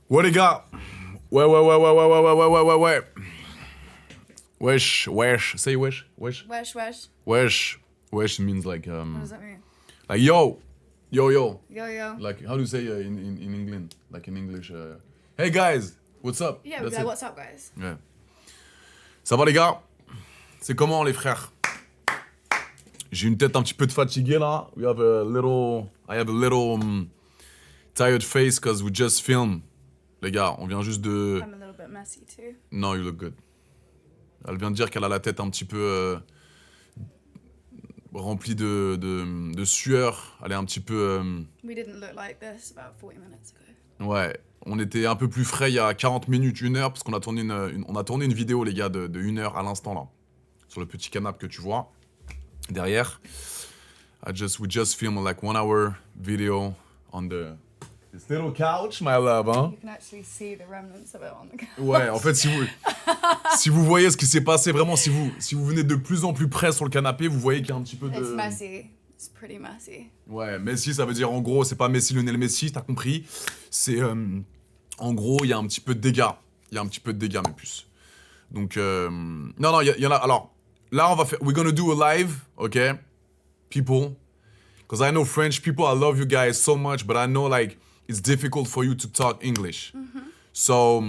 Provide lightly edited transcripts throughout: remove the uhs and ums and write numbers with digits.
Ouais les gars. Ouais. Wesh. Say wesh. Wesh means like What does that mean? like yo. Yo. Like how do you say in England? Like in English. Hey guys, what's up? Yeah, we'd be like, what's up, guys? Ouais. Ça va les gars? C'est comment les frères? J'ai une tête un petit peu de fatigué là. I have a little tired face because we just filmed. Les gars, on vient juste de... I'm a little bit messy too. No, you look good. Elle vient de dire qu'elle a la tête un petit peu remplie de sueur. Elle est un petit peu... We didn't look like this about 40 minutes ago. Ouais, on était un peu plus frais il y a 40 minutes, 1 heure, parce qu'on a tourné on a tourné une vidéo, les gars, de 1 heure à l'instant, là. Sur le petit canapé que tu vois, derrière. We just filmed like 1 hour video on this little couch, my love, hein. You can actually see the remnants of it on the couch. Ouais, en fait, si vous voyez ce qui s'est passé, vraiment, si vous venez de plus en plus près sur le canapé, vous voyez qu'il y a un petit peu de... It's messy. It's pretty messy. Ouais, Messi, ça veut dire en gros, c'est pas Messi, Lionel Messi, t'as compris. C'est en gros, il y a un petit peu de dégâts. Il y a un petit peu de dégâts, mes puces. Donc, non, il y en a. Alors, là, we're gonna do a live, okay, people, because I know French people. I love you guys so much, but I know like it's difficult for you to talk English. So,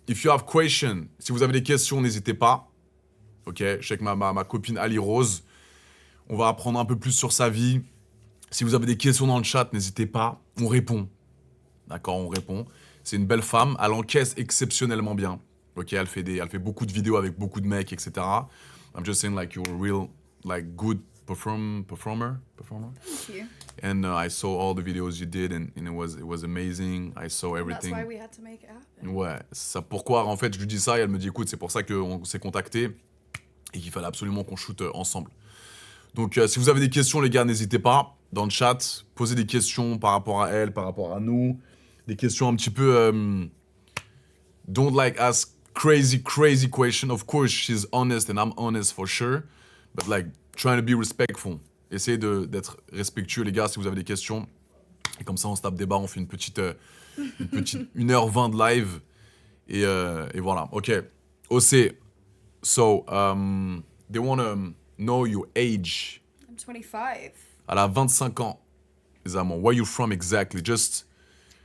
if you have questions, si vous avez des questions, n'hésitez pas. Ok, je sais que ma copine Ali Rose, on va apprendre un peu plus sur sa vie. Si vous avez des questions dans le chat, n'hésitez pas. On répond. D'accord, on répond. C'est une belle femme. Elle encaisse exceptionnellement bien. Ok, elle fait beaucoup de vidéos avec beaucoup de mecs, etc. I'm just saying like you're a real, like good performer. Thank you. And I saw all the videos you did and it was amazing. I saw everything. That's why we had to make it happen. Ouais, ça pourquoi en fait je lui dis ça et elle me dit écoute, c'est pour ça qu'on s'est contacté et qu'il fallait absolument qu'on shoote ensemble. Donc si vous avez des questions les gars, n'hésitez pas dans le chat, posez des questions par rapport à elle, par rapport à nous, des questions un petit peu don't like ask crazy question. Of course, she's honest and I'm honest for sure, but like trying to be respectful. Essayez d'être respectueux les gars si vous avez des questions. Et comme ça on se tape des barres, on fait une petite 1h20 de live et voilà. OK. OC. So, they want to know your age. I'm 25. Elle a 25 ans, les amants. Where you from exactly? Just...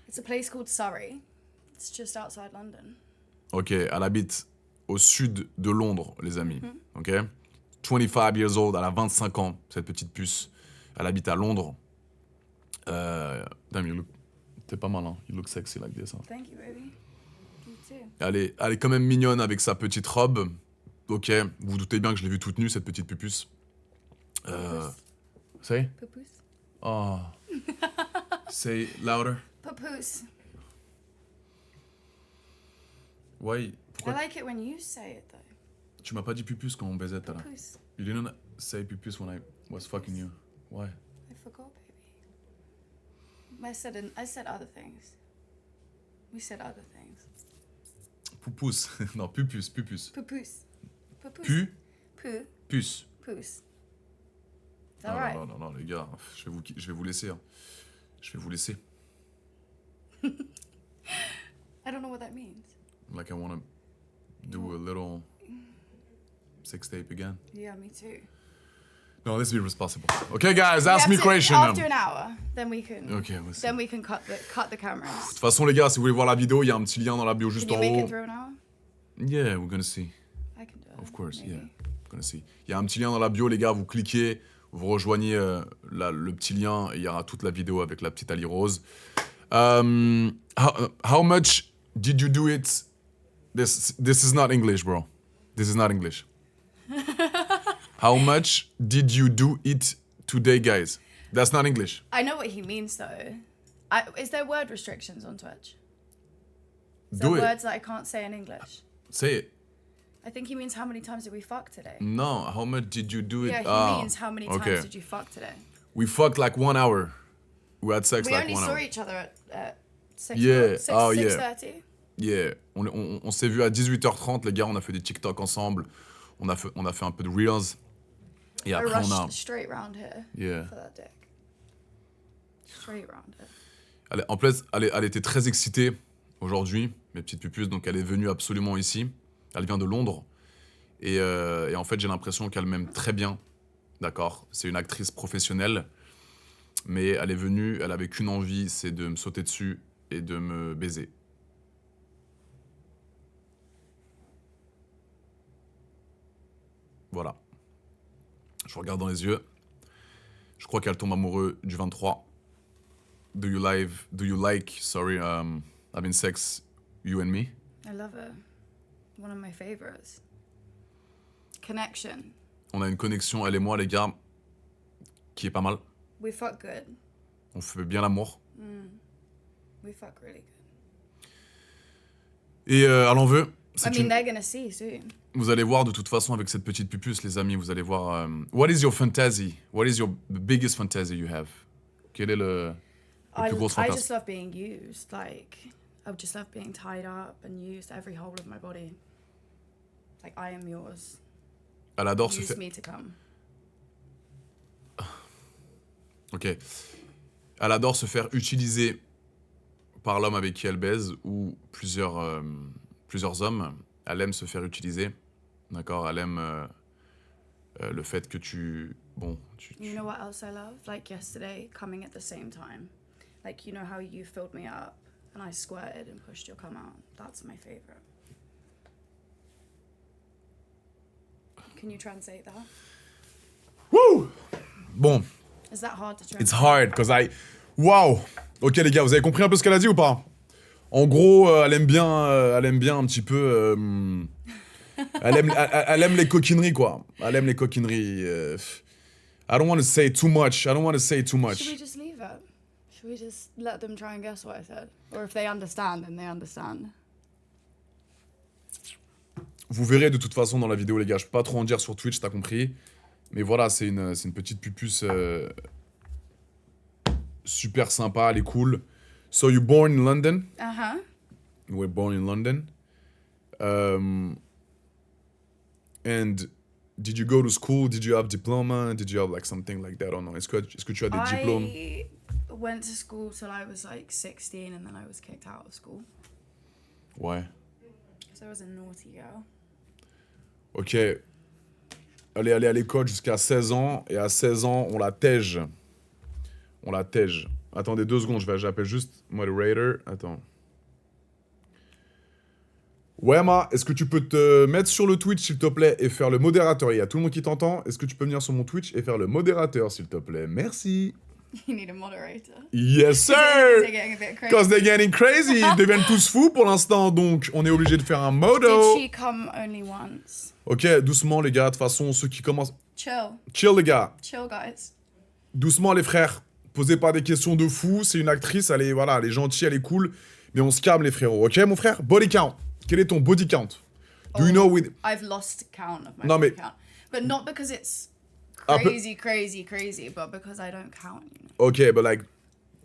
It's a place called Surrey. It's just outside London. OK, elle habite au sud de Londres, les amis. OK? 25 years old, elle a 25 ans, cette petite puce. Elle habite à Londres. Damn, t'es pas mal, hein? You look sexy like this. Hein? Thank you, baby. You too. Elle est quand même mignonne avec sa petite robe. OK, vous vous doutez bien que je l'ai vue toute nue, cette petite pupuce. Say? Papoose. Oh. Say louder. Papoose. Ouais, I pourquoi like it when you say it, though. tu m'as pas dit pupuce quand on baisait tout à l'heure? Papoose. You didn't say pupuce when I was fucking you. Why? I forgot, baby. I said other things. We said other things. Poupousse. Non, pupuce. Papoose. Papoose. Pu, Poo. puce. Poos. Is that right? Non, les gars, je vais vous laisser. Hein. Je vais vous laisser. I don't know what that means. Like I wanna do a little sex tape again. Yeah, me too. No, let's be responsible. Okay, guys, ask me question. After an hour, then we can. Okay, let's see. Then we can cut the cameras. De toute façon, les gars, si vous voulez voir la vidéo, il y a un petit lien dans la bio juste Can you en make haut. it through an hour? Yeah, we're gonna see. I can do it. Of course, maybe. yeah. We're gonna see. Il y a un petit lien dans la bio, les gars, vous cliquez, vous rejoignez le petit lien et il y aura toute la vidéo avec la petite Ali Rose. How much did you do it? This is not English, bro. This is not English. How much did you do it today, guys? That's not English. I know what he means though. Is there word restrictions on Twitch? Is Do there it. words that I can't say in English? Say it. I think he means how many times did we fuck today? No, how much did you do it? Yeah, he Ah, means how many okay. times did you fuck today? We fucked like 1 hour. We had sex We like only 1 saw hour. each other at 6 Yeah, oh, yeah. 6:30. Yeah, on s'est vu à 18h30, les gars, on a fait des TikTok ensemble. On a fait un peu de Reels. Et I après, on a... rushed straight round here Yeah. for that dick. Straight round it. En plus, elle était très excitée. aujourd'hui, mes petites pupusses. Donc elle est venue absolument ici. Elle vient de Londres. Et en fait, j'ai l'impression qu'elle m'aime très bien. D'accord? C'est une actrice professionnelle. Mais elle est venue, elle avait qu'une envie, c'est de me sauter dessus et de me baiser. Voilà. Je vous regarde dans les yeux. Je crois qu'elle tombe amoureuse du 23. Do you like, having sex, you and me? I love her. One of my favorites. Connection. On a une connexion, elle et moi, les gars, qui est pas mal. We fuck good. On fait bien l'amour. We fuck really good. Et elle en veut. I mean, they're gonna see soon. Vous allez voir de toute façon avec cette petite pupuce, les amis, vous allez voir. What is your fantasy? What is the biggest fantasy you have? Quel est le plus gros I fantasme? just love being used. Like, I just love being tied up and used every whole of my body. Like, I am yours. Elle adore se Use faire. me to come. Ok. Elle adore se faire utiliser par l'homme avec qui elle baise ou plusieurs hommes. Elle aime se faire utiliser. D'accord? Elle aime le fait que tu. Bon. You know what else I love? Like yesterday, coming at the same time. Like, you know how you filled me up and I squirted and pushed your cum out? That's my favorite. Can you translate that? Wouh! Bon. Is that hard to translate? It's hard, cause I. Wow! Ok, les gars, vous avez compris un peu ce qu'elle a dit ou pas? En gros, elle aime bien un petit peu. Elle aime les coquineries, quoi. Elle aime les coquineries. I don't want to say too much. Should we just leave it? Should we just let them try and guess what I said? Or if they understand, then they understand. Vous verrez de toute façon dans la vidéo, les gars. Je peux pas trop en dire sur Twitch, t'as compris. Mais voilà, c'est une petite pupuce super sympa, elle est cool. So you born in London? Uh-huh. You were born in London. And did you go to school? Did you have diploma? Did you have like something like that or no? Est-ce que tu as des diplômes? I went to school till I was like 16 and then I was kicked out of school. Ouais. Because I was a naughty girl. Ok. Elle est allée à l'école jusqu'à 16 ans. Et à 16 ans, on la tège. On la tège. Attendez 2 secondes, j'appelle juste moderator. Attends. Ouais, Ma, est-ce que tu peux te mettre sur le Twitch, s'il te plaît, et faire le modérateur? Il y a tout le monde qui t'entend. Est-ce que tu peux venir sur mon Twitch et faire le modérateur, s'il te plaît? Merci. You need a moderator. Yes, sir! They're getting a bit crazy. Because they're getting crazy. Ils deviennent tous fous pour l'instant, donc on est obligé de faire un modo. Did she come only once? Ok, doucement, les gars. De toute façon, ceux qui commencent... Chill. Chill, les gars. Chill, guys. Doucement, les frères. Posez pas des questions de fou. C'est une actrice, elle est gentille, elle est cool. Mais on se calme, les frérots. Ok, mon frère? Body count. Quel est ton body count? Do you know with... I've lost count of my Non, body mais- count. But not because it's Un peu- crazy, but because I don't count, you know. Ok, but like...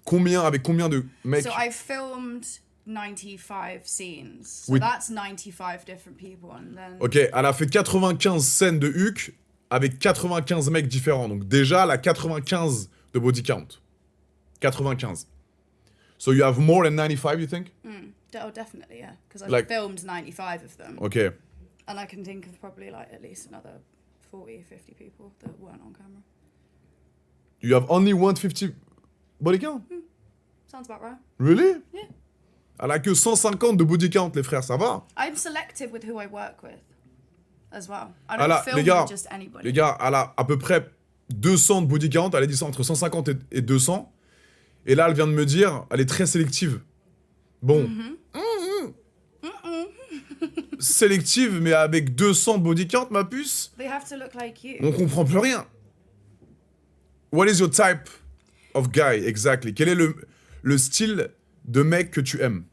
Avec combien de mecs? So I've filmed 95 scenes. So With- that's 95 different people and then... Ok, elle a fait 95 scènes de Huck avec 95 mecs différents. Donc déjà, elle a 95 de body count. 95. So you have more than 95, you think? Oh, definitely, yeah. Because I've Like- filmed 95 of them. Ok. And I can think of probably like at least another 40, 50 people that weren't on camera. You have only 150 body count? Sounds about right. Really? Yeah. Elle a que 150 de body count, les frères, ça va? I'm selective with who I work with as well. I Elle don't a, film les gars, with just anybody. les gars, elle a à peu près 200 de body count. Elle a dit ça entre 150 et 200. Et là, elle vient de me dire, elle est très sélective. Bon. Sélective, mais avec 200 de body count, ma puce, They have to look like you. on comprend plus rien. What is your type of guy, exactly? Quel est le style de mec que tu aimes?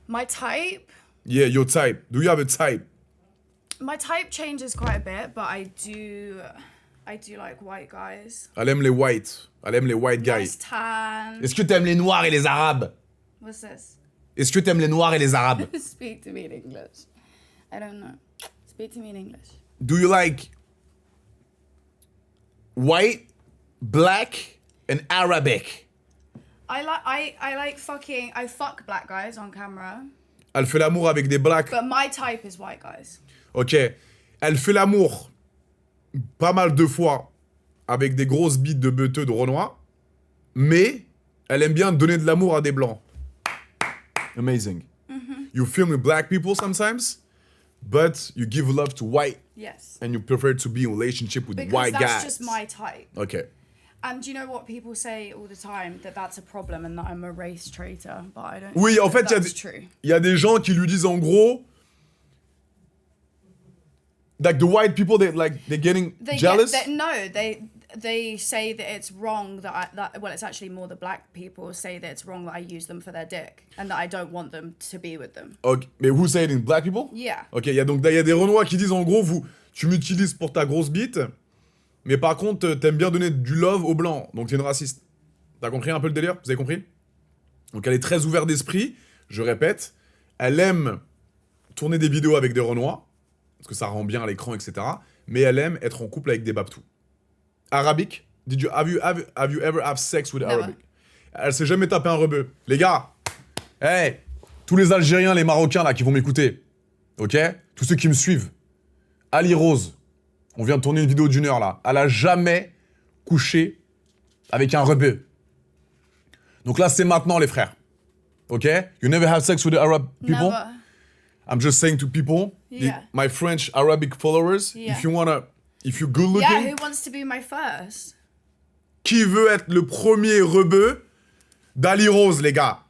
My type? Yeah, your type. Do you have a type? My type changes quite a bit, but I do like white guys. Elle aime les white. Elle aime les white guys. Nice tan. Est-ce que t'aimes les noirs et les arabes? What's this? Est-ce que t'aimes les noirs et les arabes? Speak to me in English. I don't know. Speak to me in English. Do you like white, black, and Arabic? I fuck black guys on camera, Elle fait l'amour avec des blacks. but my type is white guys. Ok. Elle fait l'amour pas mal de fois avec des grosses bites de beuteux de Renoir, mais elle aime bien donner de l'amour à des blancs. Amazing. You film with black people sometimes, but you give love to white, Yes. and you prefer to be in relationship with Because white that's guys. just my type. Ok. And you know what people say all the time, that that's a problem and that I'm a race traitor, but I don't Oui, think en fait, that's true. il y a des gens qui lui disent en gros, like the white people, they're getting jealous. They say that it's wrong well, it's actually more the black people say that it's wrong that I use them for their dick and that I don't want them to be with them. Ok, mais who say it in black people? Yeah. Ok, il y a des Renois qui disent en gros, tu m'utilises pour ta grosse bite, mais par contre, t'aimes bien donner du love aux blancs, donc t'es une raciste. T'as compris un peu le délire? Vous avez compris? Donc elle est très ouverte d'esprit, je répète. Elle aime tourner des vidéos avec des Renois, parce que ça rend bien à l'écran, etc. Mais elle aime être en couple avec des Babtous. Arabique? Have you ever have sex with Never. Arabic? Elle s'est jamais tapé un rebeu. Les gars, hey, tous les Algériens, les Marocains là qui vont m'écouter, ok? Tous ceux qui me suivent. Ali Rose, on vient de tourner une vidéo d'1 heure là. Elle a jamais couché avec un rebeu. Donc là, c'est maintenant les frères. Ok? You never have sex with the Arab people? Never. I'm just saying to people, Yeah. my French Arabic followers, Yeah. if you're good looking, Yeah, who wants to be my first? qui veut être le premier rebeu d'Ali Rose, les gars?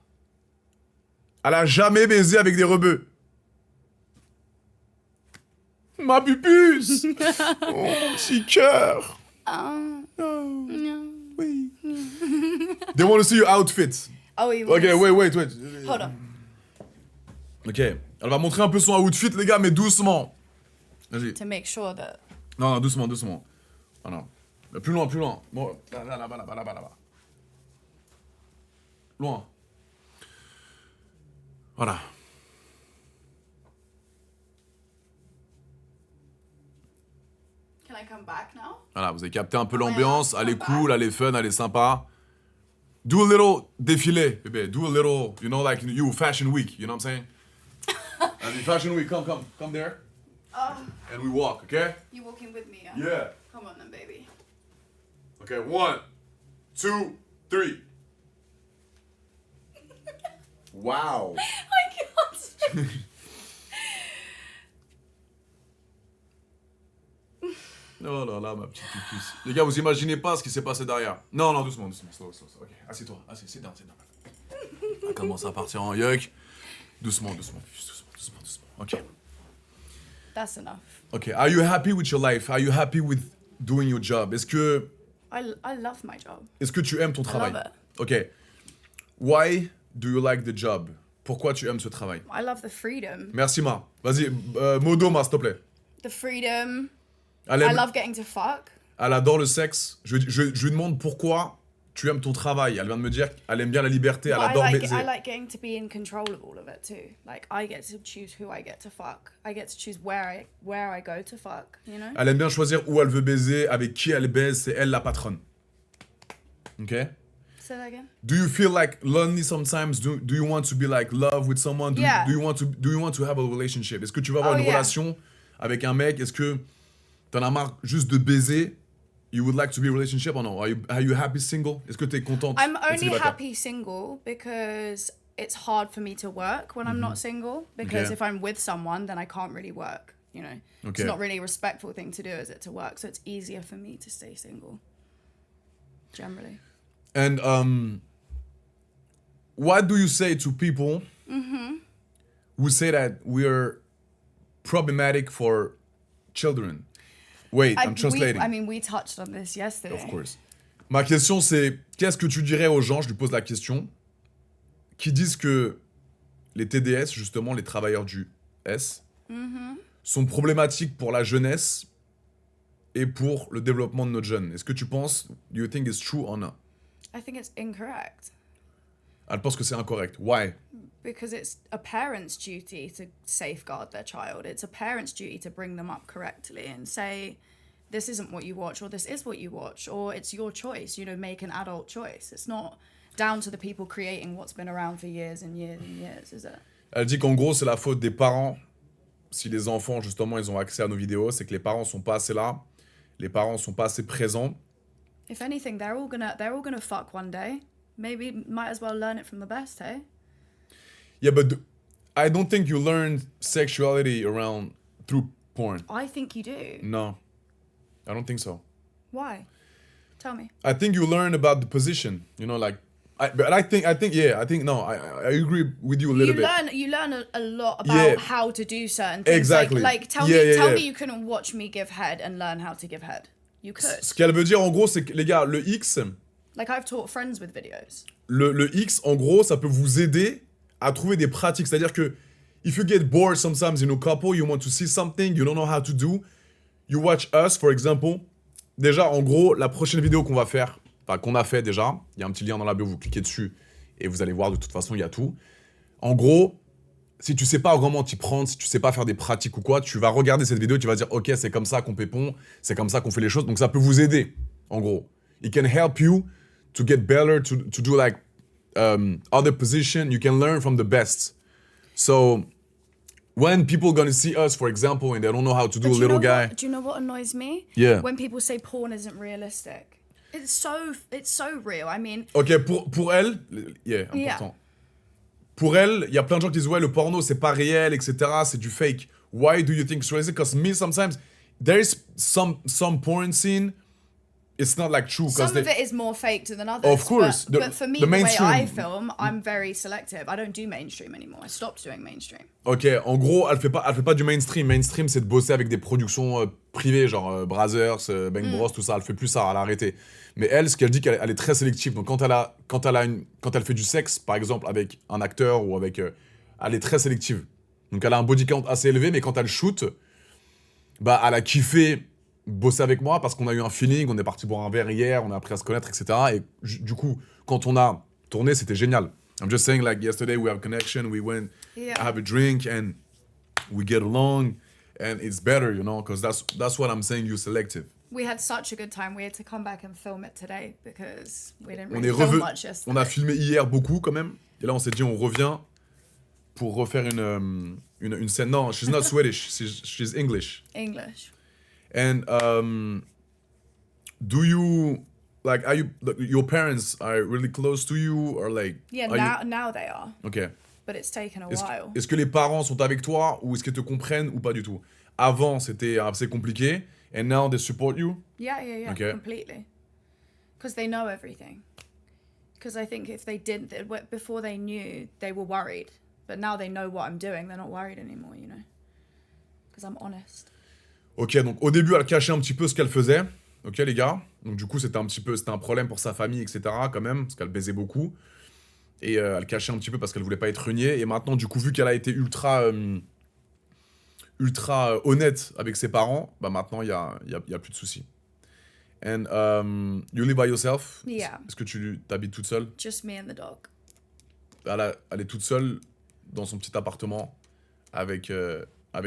Elle a jamais baisé avec des rebeux. Ma pupus! Oh, mon petit cœur! Oh, Oh, no. oui. They want to see your outfit. Oh, you Ok, wait. Hold on. Ok, elle va montrer un peu son outfit, les gars, mais doucement. Vas-y. To make sure that... Non, doucement. Oh non. Plus loin. Bon, là-bas. Loin. Voilà. Can I come back now? Voilà, vous avez capté un peu l'ambiance. Elle est cool, elle est fun, elle est sympa. Do a little défilé, bébé. Do a little, you know, like you Fashion Week, you know what I'm saying? And Fashion Week, come there. And we walk, okay? You walking with me, yeah? Yeah. Come on then, baby. Okay, 1, 2, 3. Wow. I can't. Oh là là, ma petite puce. Les gars, vous imaginez pas ce qui s'est passé derrière. Non, doucement. Slow. Ok, assieds-toi. Sit down. On commence à partir en yuck. Doucement. Ok. That's enough. Ok, are you happy with your life? Are you happy with doing your job? Est-ce que I love my job. tu aimes ton travail? love it. Ok. Why do you like the job? Pourquoi tu aimes ce travail? I love the freedom. Merci, Ma. Vas-y, modo, Ma, s'il te plaît. The freedom. Elle aime- I love getting to fuck. Elle adore le sexe. Je lui demande pourquoi tu aimes ton travail. Elle vient de me dire qu'elle aime bien la liberté, elle But adore I baiser. like getting to be in control of all of it too. Like I get to choose who I get to fuck. I get to choose where I go to fuck, you know? Elle aime bien choisir où elle veut baiser, avec qui elle baise, c'est elle la patronne. Ok? Say that again. Do you feel like lonely sometimes? Do you want to be like love with someone? Yeah. Do you want to have a relationship? Est-ce que tu vas avoir Oh, une yeah. relation avec un mec? Est-ce que t'en as marre juste de baiser? You would like to be in a relationship or no? Are you happy single? Est-ce que t'es contente? I'm d'être only célibataire? happy single because it's hard for me to work when I'm not single. Because Okay. if I'm with someone, then I can't really work. You know, Okay. it's not really a respectful thing to do, is it, to work? So it's easier for me to stay single. Generally. And what do you say to people who say that we're problematic for children? Wait, I'm translating. We touched on this yesterday. Of course. Ma question c'est, qu'est-ce que tu dirais aux gens, je lui pose la question, qui disent que les TDS, justement les travailleurs du S, sont problématiques pour la jeunesse et pour le développement de notre jeune. Est-ce que tu penses, do you think it's true or not? I think it's incorrect. Elle pense que c'est incorrect. Why? Because it's a parent's duty to safeguard their child. It's a parent's duty to bring them up correctly and say, this isn't what you watch, or this is what you watch, or it's your choice, you know, make an adult choice. It's not down to the people creating what's been around for years and years and years, is it? Elle dit qu'en gros, c'est la faute des parents. Si les enfants, justement, ils ont accès à nos vidéos, c'est que les parents sont pas assez là. Les parents sont pas assez présents. If anything, they're all gonna fuck one day. Maybe might as well learn it from the best, hey? Yeah, but I don't think you learn sexuality around through porn. I think you do. No, I don't think so. Why? Tell me. I think you learn about the position. You know, like, I agree with you a little bit. You learn a lot about Yeah. how to do certain things. Exactly. Like tell Yeah. me you couldn't watch me give head and learn how to give head. You could. Ce qu'elle veut dire, en gros, c'est que, les gars, le X, Like I've taught friends with videos. le X, en gros, ça peut vous aider à trouver des pratiques. C'est-à-dire que, if you get bored sometimes in a couple, you want to see something, you don't know how to do, you watch us, for example. Déjà, en gros, la prochaine vidéo qu'on va faire, enfin, qu'on a fait déjà, il y a un petit lien dans la bio, vous cliquez dessus et vous allez voir, de toute façon, il y a tout. En gros, si tu sais pas vraiment t'y prendre, si tu sais pas faire des pratiques ou quoi, tu vas regarder cette vidéo, tu vas dire, ok, c'est comme ça qu'on pépon, c'est comme ça qu'on fait les choses, donc ça peut vous aider, en gros. It can help you to get better, to do like other position, you can learn from the best. So, when people gonna see us, for example, and they don't know how to do But a little guy... Do you know what annoys me? Yeah. When people say porn isn't realistic. It's so real. I mean, Ok, pour elle, yeah, important. Yeah. Pour elle, il y a plein de gens qui disent ouais, le porno c'est pas réel, etc. C'est du fake. Why do you think it's realistic? Because me sometimes there is some porn scene. It's not like true. some They, of it is more faked than others. Of course. But for me, The the way I mainstream. film, I'm very selective. I don't do mainstream anymore. I stopped doing mainstream. Ok, en gros, elle fait pas du mainstream. Mainstream, c'est de bosser avec des productions privées, genre Brazzers, Bang Bros, tout ça. Elle fait plus ça, elle a arrêté. Mais elle, ce qu'elle dit, qu'elle est très sélective. Donc quand elle fait du sexe, par exemple, avec un acteur ou avec, elle est très sélective. Donc elle a un body count assez élevé, mais quand elle shoot, bah elle a kiffé bosser avec moi parce qu'on a eu un feeling. On est parti boire un verre hier, on a appris à se connaître, etc. Et du coup, quand on a tourné, c'était génial. I'm just saying, like yesterday, we have a connection. We went, Yeah. have a drink, and we get along, and it's better, you know, because that's what I'm saying. You're selective. We had such a good time. We had to come back and film it today because we didn't On really est film revenu. much yesterday. On a filmé hier beaucoup quand même. Et là, on s'est dit, on revient pour refaire une scène. Non, she's not Swedish. She's English. English. And do you like? Are you your parents are really close to you or like? Yeah, are now they are, you, okay. but it's taken a Est-ce, while. est-ce que les parents sont avec toi ou est-ce qu'ils te comprennent ou pas du tout? Avant, c'était assez compliqué. And now they support you. Yeah, Okay. completely. Because they know everything. Because I think if they didn't, before they knew, they were worried. But now they know what I'm doing, they're not worried anymore, you know. Because I'm honest. Ok, donc au début, elle cachait un petit peu ce qu'elle faisait. Ok, les gars. Donc du coup, c'était un problème pour sa famille, etc. quand même, parce qu'elle baisait beaucoup. Et elle cachait un petit peu parce qu'elle voulait pas être reniée. Et maintenant, du coup, vu qu'elle a été ultra honnête avec ses parents, bah maintenant, il y a plus de soucis. And you live by yourself? Yeah. Est-ce que tu t'habites toute seule? Just me and the dog. Elle est toute seule dans son petit appartement avec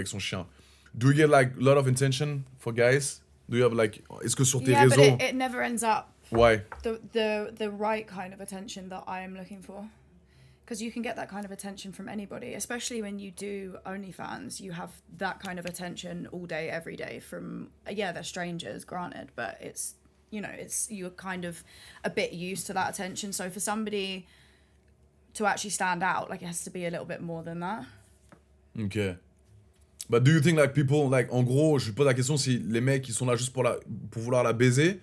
son chien. Do you get like a lot of attention for guys? Do you have like, est-ce que sur tes Yeah, but réseaux? it never ends up Why? the right kind of attention that I am looking for. Because you can get that kind of attention from anybody, especially when you do OnlyFans. You have that kind of attention all day, every day from, yeah, they're strangers, granted, but it's, you know, you're kind of a bit used to that attention. So for somebody to actually stand out, like, it has to be a little bit more than that. Ok. But do you think like people, like, en gros, je lui pose la question si les mecs ils sont là juste pour vouloir la baiser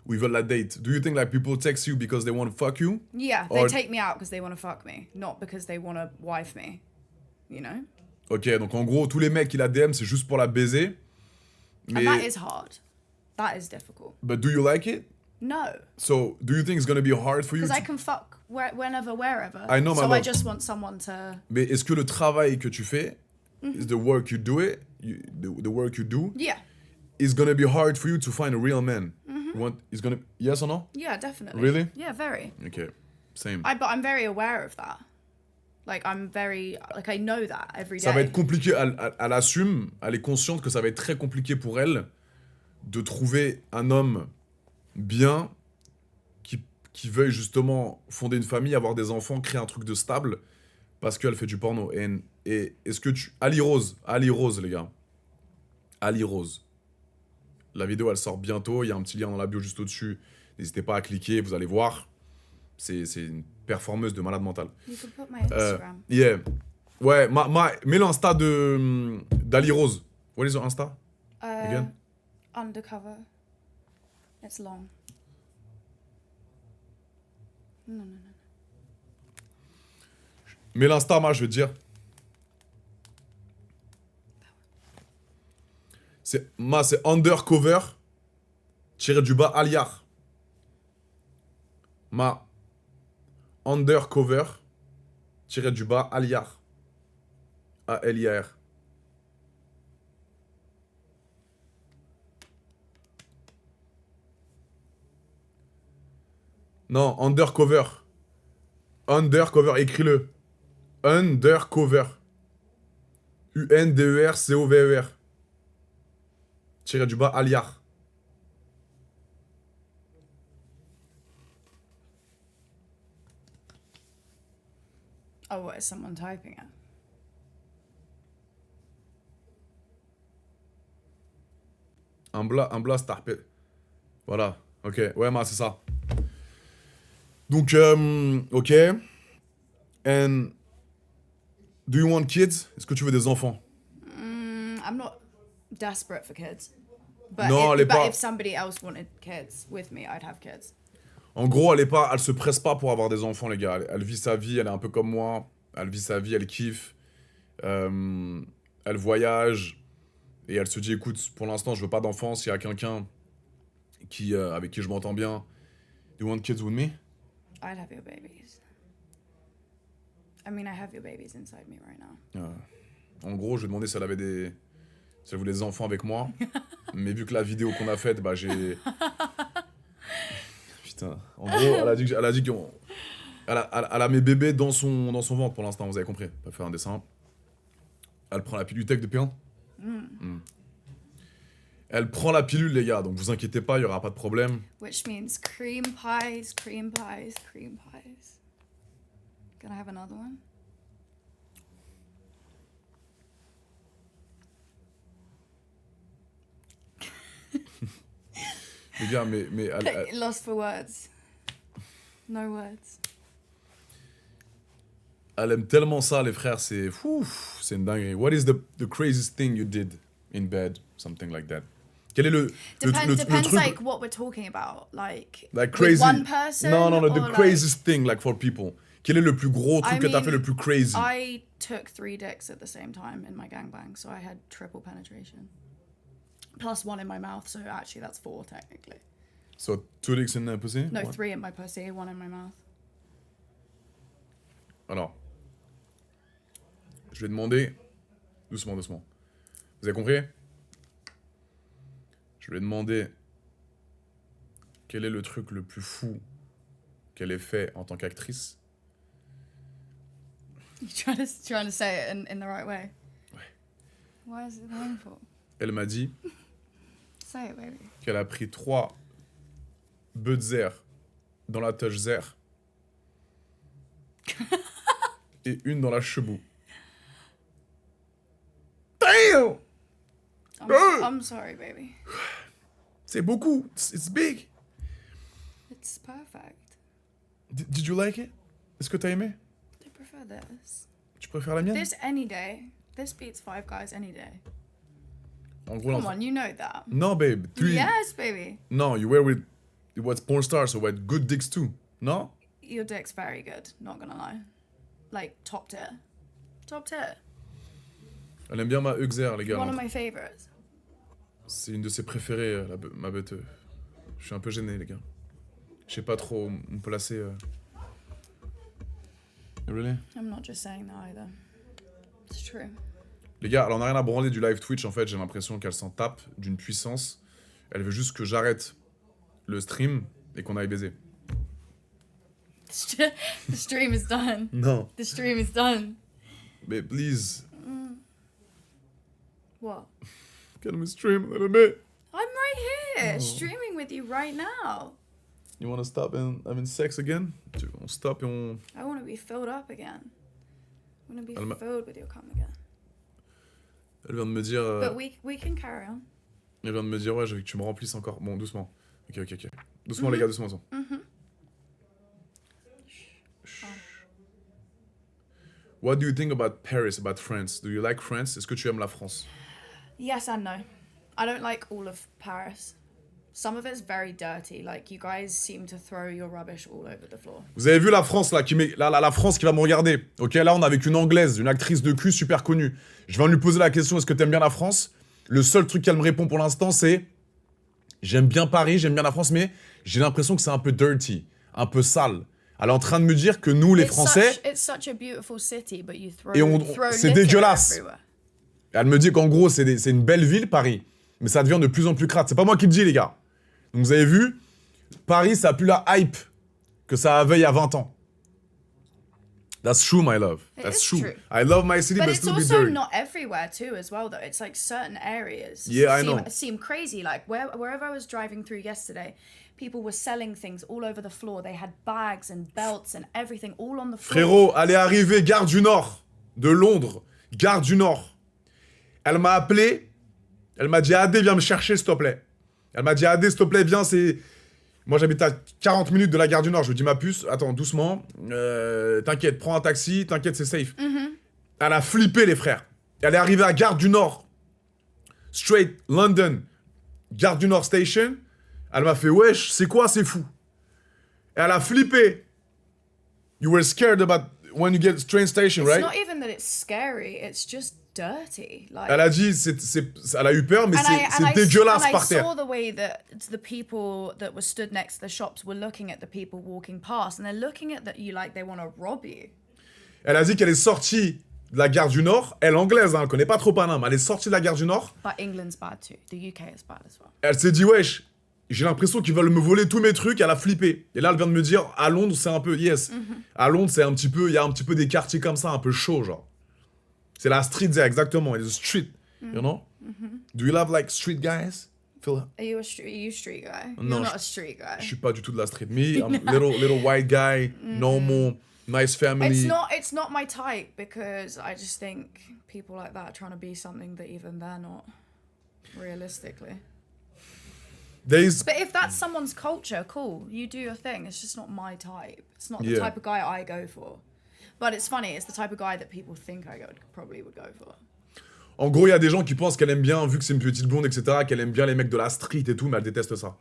ou ils veulent la date. Do you think like people text you because they want to fuck you? Yeah, they Or- take me out because they want to fuck me, not because they want to wife me, you know? Ok, donc en gros, tous les mecs qui la DM, c'est juste pour la baiser. Mais, And that is hard. That is difficult. but do you like it? No. So, do you think it's gonna be hard for you? Because I to- can fuck whenever, wherever. I know, my so I love. just want someone to... Mais est-ce que le travail que tu fais, is the work you do it, the work you do, Yeah. is gonna be hard for you to find a real man? Is gonna, yes or no? Yeah, definitely. Really? Yeah, very. Okay, same. But I'm very aware of that. Like, I know that every day. Ça va être compliqué, elle assume, elle est consciente que ça va être très compliqué pour elle de trouver un homme bien qui veuille justement fonder une famille, avoir des enfants, créer un truc de stable, parce qu'elle fait du porno. Et est-ce que tu... Ali Rose, les gars. Ali Rose. La vidéo, elle sort bientôt. Il y a un petit lien dans la bio juste au-dessus. N'hésitez pas à cliquer, vous allez voir. C'est une performeuse de malade mental. You could put my Instagram. Yeah. Ouais, mets l'Insta d'Ali Rose. What is your Insta? Again? Undercover. It's long. No. Mets l'Insta, je veux te dire. C'est undercover tiré du bas Aliar. Undercover tiré du bas Aliar. A-L-I-A-R. Non, undercover. Undercover, écris-le. Undercover. U-N-D-E-R-C-O-V-E-R. Tiré du bas Aliar. Oh, what is someone typing it? Un blast tarpé. Voilà. Ok. Ouais, c'est ça. Donc, ok. And do you want kids? Est-ce que tu veux des enfants? I'm not desperate for kids. But, Non, elle est pas... if somebody else wanted kids with me, I'd have kids. En gros, elle se presse pas pour avoir des enfants, les gars. Elle vit sa vie, elle est un peu comme moi. Elle vit sa vie, elle kiffe. Elle voyage. Et elle se dit, écoute, pour l'instant, je veux pas d'enfants. S'il y a quelqu'un avec qui je m'entends bien. Do you want kids with me? I'd have your babies. I mean, I have your babies inside me right now. En gros, je lui ai demandé si elle voulait des enfants avec moi. Mais vu que la vidéo qu'on a faite, bah j'ai... Putain. En gros, elle a dit qu'on... Elle a mes bébés dans son ventre pour l'instant, vous avez compris. Elle va faire un dessin. Elle prend la pilule tech depuis un. Elle prend la pilule, les gars, donc vous inquiétez pas, il y aura pas de problème. Which means cream pies, cream pies, cream pies. Can I have another one? Les gars, mais Lost for words. No words. Elle aime tellement ça, les frères, c'est une dinguerie. What is the craziest thing you did in bed? Something like that. Quel est le Depends truc... like what we're talking about. Like crazy... with one person? Non, the or craziest thing, like, for people. Quel est le plus gros truc que t'as fait le plus crazy? I took 3 dicks at the same time in my gangbang, so I had triple penetration. Plus 1 in my mouth, so actually that's 4 technically. So 2 dicks in the pussy? No, 3 in my pussy, 1 in my mouth. Alors, je vais demander... Doucement. Vous avez compris? Je vais demander quel est le truc le plus fou qu'elle ait fait en tant qu'actrice. You're trying to say it in the right way? Ouais. Why is it painful? Elle m'a dit Say it, baby. qu'elle a pris 3 Budzer dans la touche zer et 1 dans la chebou. Damn! I'm sorry, baby. C'est beaucoup. It's big. It's perfect. Did you like it? Est-ce que t'as aimé? I prefer this. Tu préfères la mienne? This any day. This beats Five Guys any day. En gros, Come on, you know that. No, babe. 3. Yes, baby. No, you were with what's porn stars, so with good dicks too. No? Your dick's very good, not gonna lie. Like, top tier. Top tier. Elle aime bien ma Uxer, les gars. One of my favorites. C'est une de ses préférées, ma bête. Je suis un peu gêné, les gars. Je sais pas trop où me placer. Really? I'm not just saying that either. It's true. Les gars, elle en a rien à branler du live Twitch, en fait. J'ai l'impression qu'elle s'en tape d'une puissance. Elle veut juste que j'arrête le stream et qu'on aille baiser. The stream is done. Non. The stream is done. Mais please. What? Can we stream a little bit? I'm right here, streaming with you right now. You wanna stop having sex again? On stop et on... I want to be filled up again. I want to be Elle m'a- filled with your cum again. Elle vient de me dire... But we can carry on. Elle vient de me dire, ouais, je veux que tu me remplisses encore. Bon, doucement. Ok. Doucement, les gars, doucement. Chut. What do you think about Paris, about France? Do you like France? Est-ce que tu aimes la France? Yes and no. I don't like all of Paris. Some of it's very dirty. Like, you guys seem to throw your rubbish all over the floor. Vous avez vu la France, là, la France qui va me regarder. Ok, là, on est avec une Anglaise, une actrice de cul super connue. Je viens de lui poser la question, est-ce que t'aimes bien la France? Le seul truc qu'elle me répond pour l'instant, c'est... J'aime bien Paris, j'aime bien la France, mais j'ai l'impression que c'est un peu dirty, un peu sale. Elle est en train de me dire que nous, les Français... It's such a beautiful city, but you throw, c'est litter dégueulasse. everywhere. Elle me dit qu'en gros, c'est une belle ville, Paris, mais ça devient de plus en plus crade. C'est pas moi qui le dis, les gars. Donc vous avez vu, Paris, ça a plus la hype que ça avait il y a 20 ans. That's true, my love. That's true. I love my city, but it's still be also dirty. not everywhere too, as well. Though it's like certain areas. Yeah, I know. Seem crazy. Like wherever I was driving through yesterday, people were selling things all over the floor. They had bags and belts and everything all on the floor. Frérot, elle est arrivée gare du Nord, de Londres, gare du Nord. Elle m'a appelé, elle m'a dit Adé, viens me chercher, s'il te plaît. Elle m'a dit Adé, s'il te plaît, viens, c'est... Moi, j'habite à 40 minutes de la gare du Nord. Je lui dis, ma puce, attends, doucement. T'inquiète, prends un taxi. T'inquiète, c'est safe. Elle a flippé, les frères. Elle est arrivée à gare du Nord. Straight, London. Gare du Nord Station. Elle m'a fait, wesh, c'est quoi, c'est fou. Et elle a flippé. You were scared about when you get train station, right? It's not even that it's scary. It's just dirty. Like, Elle a dit, elle a eu peur, mais c'est dégueulasse par terre. I saw the way that the people that were stood next to the shops were looking at the people walking past, and they're looking at you like they want to rob you. Elle a dit qu'elle est sortie de la gare du Nord. Elle est anglaise, hein, elle connaît pas trop Paname. Elle est sortie de la gare du Nord. But England's bad too. The UK is bad as well. Elle s'est dit, wesh, j'ai l'impression qu'ils veulent me voler tous mes trucs. Elle a flippé. Et là, elle vient de me dire, à Londres, c'est un peu, yes. À Londres, c'est un petit peu, il y a un petit peu des quartiers comme ça, un peu chauds, genre. C'est la street there, exactement. It's a street, you know? Do you love, like, street guys? Are you a street guy? No, You're not a street guy. Je suis pas du tout de la street. Me, I'm little white guy, normal, nice family. It's not my type, because I just think people like that are trying to be something that even they're not, realistically. But if that's someone's culture, cool. You do your thing. It's just not my type. It's not the type of guy I go for. But it's funny. It's the type of guy that people think I probably would go for. En gros, il y a des gens qui pensent qu'elle aime bien, vu que c'est une petite blonde, etc., qu'elle aime bien les mecs de la street et tout, mais elle déteste ça.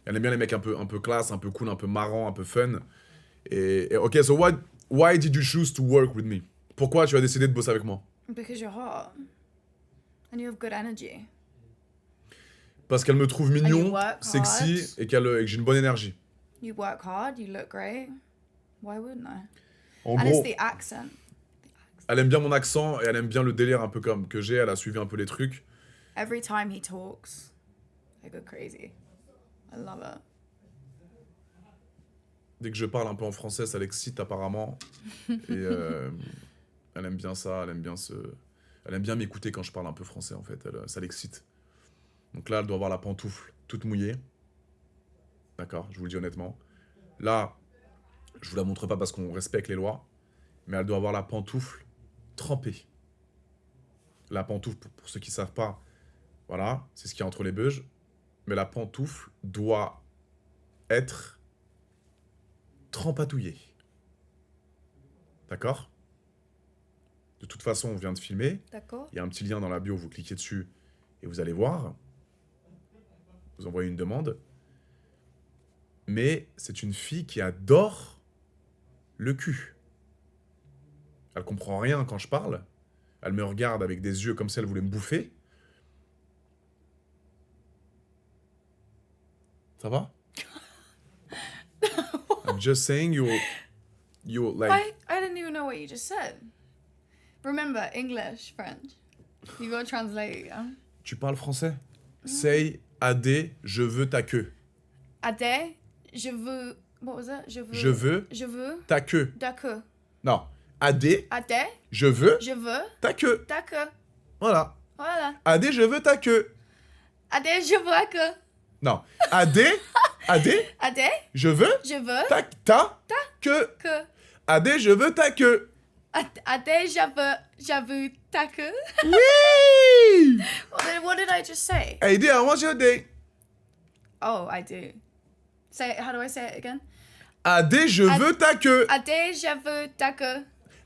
Elle aime bien les mecs un peu classe, un peu cool, un peu marrant, un peu fun. Et ok, so why did you choose to work with me? Pourquoi tu as décidé de bosser avec moi? Because you're hot. And you have good energy. Parce qu'elle me trouve mignon, work sexy, hard. et que j'ai une bonne énergie. You work hard, you look great. Why wouldn't I? En And gros, it's the accent. elle aime bien mon accent et elle aime bien le délire un peu comme que j'ai. Elle a suivi un peu les trucs. Every time he talks, I go crazy. I love it. Dès que je parle un peu en français, ça l'excite apparemment. Et elle aime bien ça, elle aime bien m'écouter quand je parle un peu français en fait. Ça l'excite. Donc là, elle doit avoir la pantoufle toute mouillée. D'accord, je vous le dis honnêtement. Là, je vous la montre pas parce qu'on respecte les lois, mais elle doit avoir la pantoufle trempée. La pantoufle, pour ceux qui savent pas, voilà, c'est ce qu'il y a entre les beuges. Mais la pantoufle doit être trempatouillée. D'accord? De toute façon, on vient de filmer. D'accord. Il y a un petit lien dans la bio, vous cliquez dessus et vous allez voir. Vous envoyez une demande. Mais c'est une fille qui adore le cul. Elle comprend rien quand je parle. Elle me regarde avec des yeux comme si elle voulait me bouffer. Ça va? I'm just saying you like... I didn't even know what you just said. Remember, English, French. You gotta translate, yeah? Tu parles français? Say, Adé, je veux ta queue. Adé, je veux... What was it? Je veux ta queue. Ta queue. Non. Adé, Adé, je veux je veux ta queue. ta queue. Voilà. Voilà. Adé, je veux ta queue. Adé, je veux ta queue. Non. AD, Ade, je veux je veux ta queue. que. AD, je veux ta queue. Ade, j'avoue ta queue. Oui! What did I just say? AD, I want your day. Oh, I do. Say it, how do I say it again? AD, je veux ta queue. Ade, j'avoue ta queue.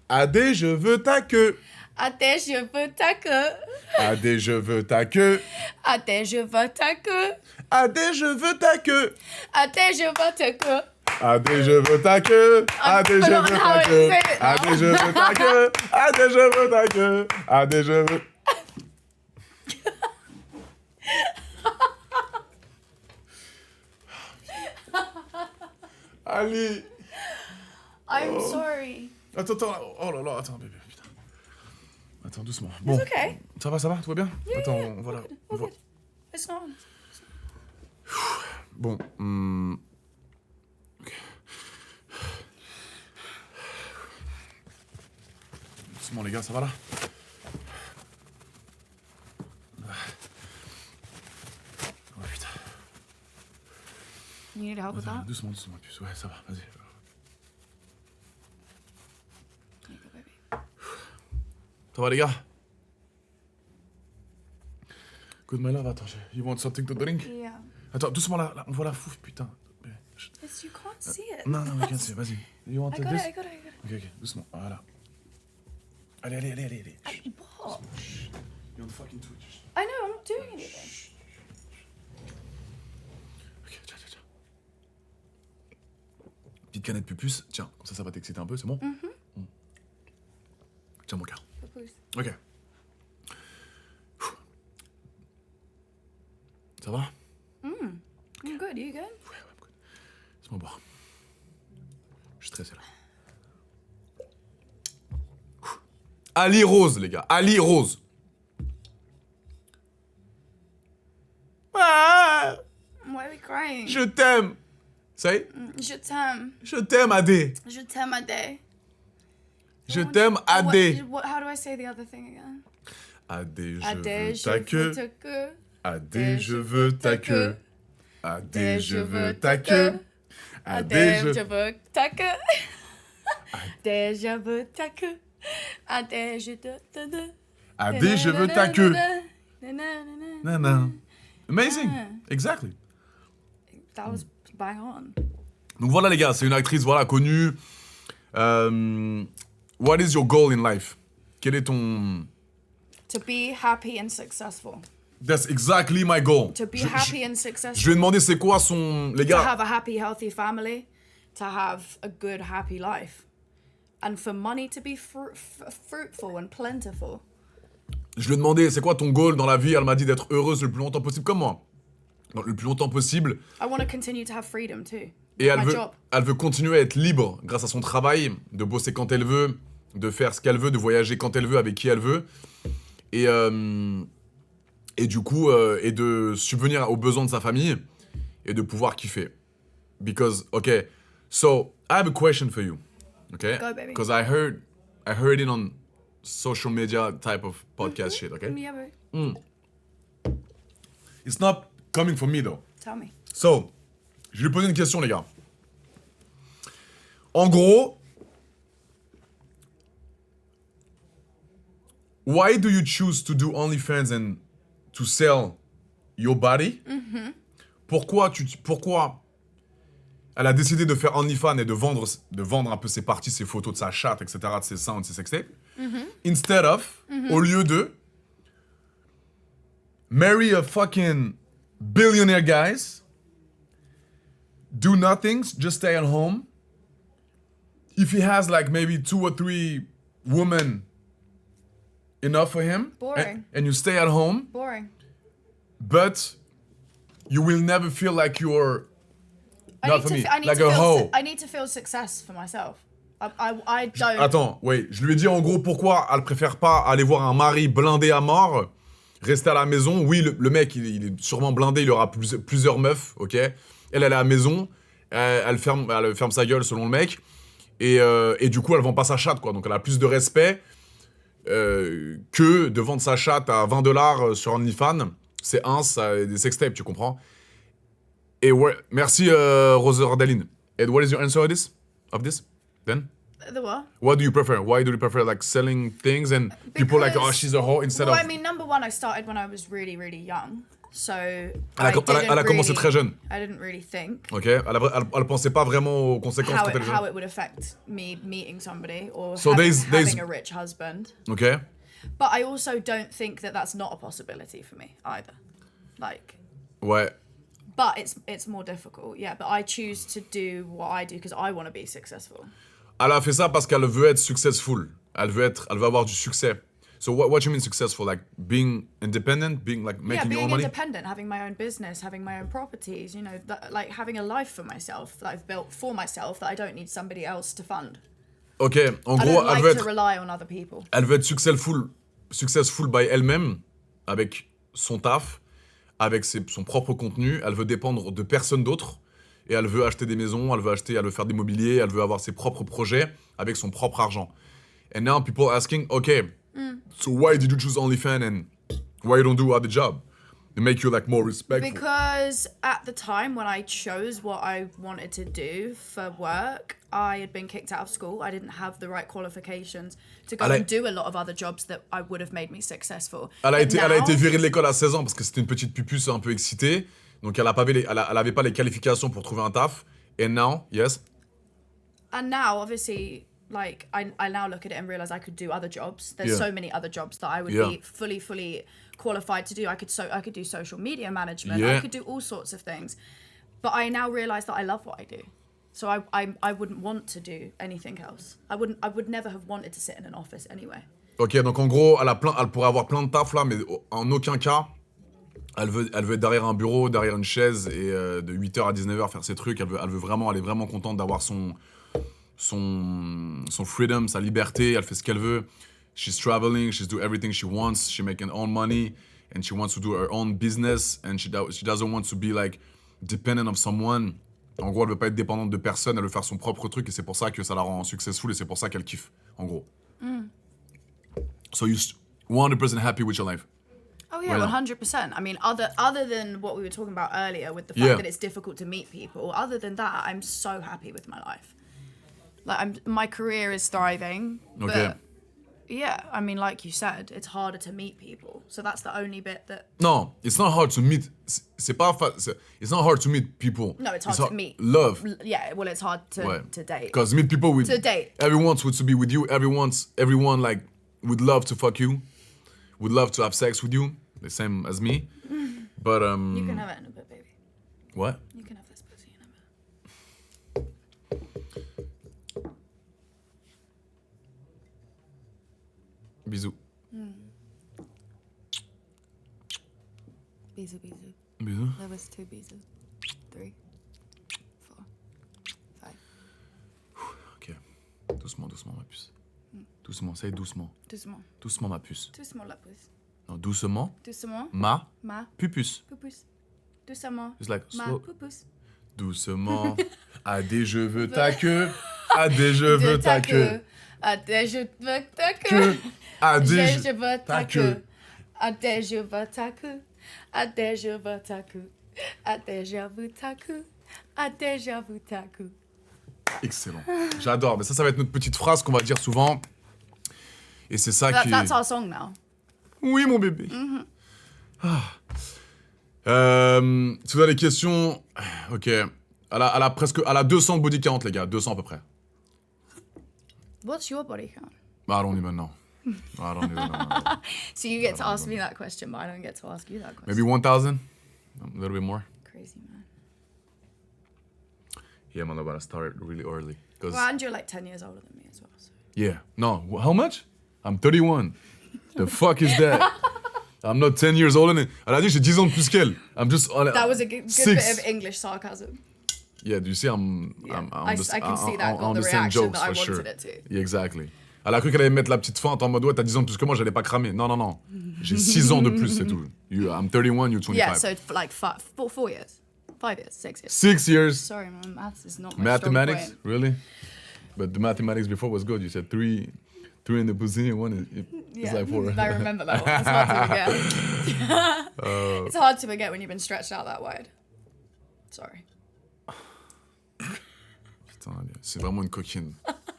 AD, je veux ta queue. Ade, je veux ta queue. AD, je veux ta queue. Ade, je veux ta queue. AD, je veux ta queue. Ade, je veux ta queue. AD, je veux ta queue. AD, je I don't veux know how ta to queue. say it now. AD, je veux ta queue. AD, je veux ta queue. AD, je veux... Ali. I'm sorry. Attends. Oh là là, attends, bébé, putain. Attends, doucement. Bon. It's okay. Ça va, tout va bien? Attends, on va là. We're good. It's not on. Bon. Ok. Doucement, les gars, ça va là? Oh putain. You need help with that? Doucement, puce. Ouais, ça va, vas-y. There you go, baby. Ça va, les gars? Good, my love, attends, you want something to drink? Yeah. Attends, doucement là, on voit la fouf, putain. It's, you can't see it. Non, we can't see, vas-y. You want I got this? it. Ok, doucement, voilà. Allez. What? You're on fucking Twitch. I know, I'm not doing anything. Ok, tiens. Petite canette pupus, tiens, comme ça va t'exciter un peu, c'est bon? Tiens mon cœur. Pupus. Ok. Ça va? I'm good, you good? Ouais, good. Laisse-moi boire. Je suis stressé là. Ali Rose, les gars. Ali Rose. Ah, Why are we crying? je t'aime. Ça y est? Je t'aime. Je t'aime, Adé. Je t'aime, Ade. Je t'aime, Adé. How do I say the other thing again? Adé, je Ade, veux je ta veux queue. ta queue. Adé, je veux ta queue. Adé, je veux ta queue. queue. Adé, Ade, je... je veux ta queue. Ade, je veux ta queue. Ade, je te... Adé, je veux ta queue. Nana. Amazing. Exactly. That was bang on. Donc voilà les gars, c'est une actrice voilà connue. What is your goal in life? Quel est ton... To be happy and successful. That's exactly my goal. To be Je happy and lui successful. ai demandé c'est quoi son... Les To gars, have a happy, healthy family. To have a good, happy life. And for money to be fruitful and plentiful. je lui ai demandé c'est quoi ton goal dans la vie. Elle m'a dit d'être heureuse le plus longtemps possible comme moi. Donc, le plus longtemps possible. I want to continue to have freedom too. Et My job. elle veut continuer à être libre grâce à son travail, de bosser quand elle veut, de faire ce qu'elle veut, de voyager quand elle veut, avec qui elle veut. Et du coup, et de subvenir aux besoins de sa famille et de pouvoir kiffer. Because, okay, so I have a question for you. Okay? Go, baby. Because I heard it on social media type of podcast shit, okay? Yeah, baby. It's not coming from me though. Tell me. So, je lui ai posé une question, les gars. En gros, why do you choose to do OnlyFans and to sell your body? Pourquoi elle a décidé de faire OnlyFans et de vendre un peu ses parties, ses photos de sa chatte, etc., de ses seins, de ses sextapes, instead of, au lieu de marry a fucking billionaire guys, do nothing, just stay at home. If he has like maybe 2 or 3 women enough for him, Boring. and you stay at home, Boring. but you will never feel like you're not for me, I need like to a feel hoe. I need to feel success for myself. I don't. Attends, oui, je lui ai dit en gros pourquoi elle préfère pas aller voir un mari blindé à mort, rester à la maison. Oui, le mec, il est sûrement blindé, il aura plusieurs meufs, ok. Elle est à la maison, elle ferme sa gueule selon le mec, et du coup, elle vend pas sa chatte, quoi. Donc elle a plus de respect que de vendre sa chatte à $20 sur OnlyFans. C'est ça, des sextapes, tu comprends? Merci, Rosa-Daline. And what is your answer of this? Then? The what? What do you prefer? Why do you prefer like selling things and people like, oh, Because- she's a whore instead Well, of... I mean, number one, I started when I was really, really young. So Elle a commencé très jeune. I didn't really think Ok, elle pensait pas vraiment aux conséquences quand elle était how jeune. it would affect me meeting somebody or So there's- having a rich husband. Ok. But I also don't think that that's not a possibility for me either. Like, Ouais. but it's more difficult, yeah. But I choose to do what I do because I want to be successful. Elle a fait ça parce qu'elle veut être successful. Elle veut avoir du succès. So what you mean successful? Like being independent, being like Yeah, making your being own money? independent, having my own business, having my own properties, you know, like having a life for myself that I've built for myself that I don't need somebody else to fund. Ok, en I gros, don't like to rely on other people. elle veut être successful by elle-même, avec son taf, avec son propre contenu. Elle veut dépendre de personne d'autre. Et elle veut acheter des maisons, elle veut faire des mobiliers, elle veut avoir ses propres projets avec son propre argent. And now people asking, okay, so why did you choose OnlyFans and why you don't do other job? To make you like more respectful. Because at the time when I chose what I wanted to do for work, I had been kicked out of school. I didn't have the right qualifications to go and do a lot of other jobs that I would have made me successful. Elle a été now, virée de l'école à 16 ans parce que c'était une petite pupuce un peu excitée. Donc elle avait pas les qualifications pour trouver un taf. And now, yes. And now, obviously, like I now look at it and realize I could do other jobs. There's Yeah. so many other jobs that I would Yeah. be fully qualified to do. I could do social media management. Yeah. I could do all sorts of things. But I now realize that I love what I do. So I wouldn't want to do anything else. I would never have wanted to sit in an office anyway. Ok, donc en gros, elle pourrait avoir plein de taf là, mais en aucun cas, elle veut être derrière un bureau, derrière une chaise et de 8h à 19h faire ses trucs. Elle veut vraiment, elle est vraiment contente d'avoir son freedom, sa liberté. Elle fait ce qu'elle veut. She's traveling, she's doing everything she wants. She making her own money and she wants to do her own business and she doesn't want to be like dependent of someone. En gros, elle veut pas être dépendante de personne, elle veut faire son propre truc et c'est pour ça que ça la rend successful et c'est pour ça qu'elle kiffe, en gros. So you're 100% happy with your life? Oh yeah, Right on. 100%. I mean, other than what we were talking about earlier with the fact Yeah. that it's difficult to meet people, other than that, I'm so happy with my life. Like my career is thriving. Okay. But yeah, I mean, like you said, it's harder to meet people. So that's the only bit that. No, it's not hard to meet. It's not hard to meet people. No, it's hard to meet. Love. Yeah, well, it's hard to date. Because meet people with. To date. Everyone wants to be with you. Everyone like would love to fuck you, would love to have sex with you, the same as me. But You can have it in a bit, baby. What? You can have this pussy in a bit. Bisous. Bisous. Bisous. There was 2 bisous. 3, 4, 5. Ok. Doucement, ma puce. Doucement, say doucement. Doucement. Doucement, ma puce. Doucement la pousse. Non, doucement, Doucement. ma Ma pupuce. pousse. Doucement. It's like Ma slow. pousse. Doucement. À des je veux ta queue. À des je veux ta queue. À des je veux ta queue. À des Je veux ta queue. À des je veux ta queue. À des je veux ta queue. À des je veux ta queue. À des je veux ta queue. Excellent. J'adore. Mais ça va être notre petite phrase qu'on va dire souvent. Et c'est ça qui... That's our song now. Oui, mon bébé. Ah. Tu as des questions? Ok. Elle a 200 body count, les gars. 200 à peu près. What's your body count? I don't even know. I don't even know. So you get to ask me that question, but I don't get to ask you that question. Maybe 1,000? A little bit more? Crazy, man. Yeah, man, but I started really early. Well, and you're like 10 years older than me as well. So. Yeah. No, how much? I'm 31. The fuck is that? I'm not 10 years older than... Elle a dit j'ai 10 ans de plus qu'elle. I'm just... That was a good bit of English sarcasm. Yeah, do you see? I can see that got the reaction that I wanted it to. Yeah, exactly. Elle a cru qu'elle allait mettre la petite feinte en mode ouais, t'as 10 ans de plus que moi, j'allais pas cramer. Non. J'ai 6 ans de plus, c'est tout. I'm 31, you're 25. Yeah, so for like 4 years. 5 years, 6 years. 6 years. Sorry, my maths is not my Mathematics? strong point. Really? But the mathematics before was good. You said 3 in the pussy and 1 is... It's like 4. I remember that one. It's hard to forget. It's hard to forget when you've been stretched out that wide. Sorry. Putain, c'est vraiment une coquine.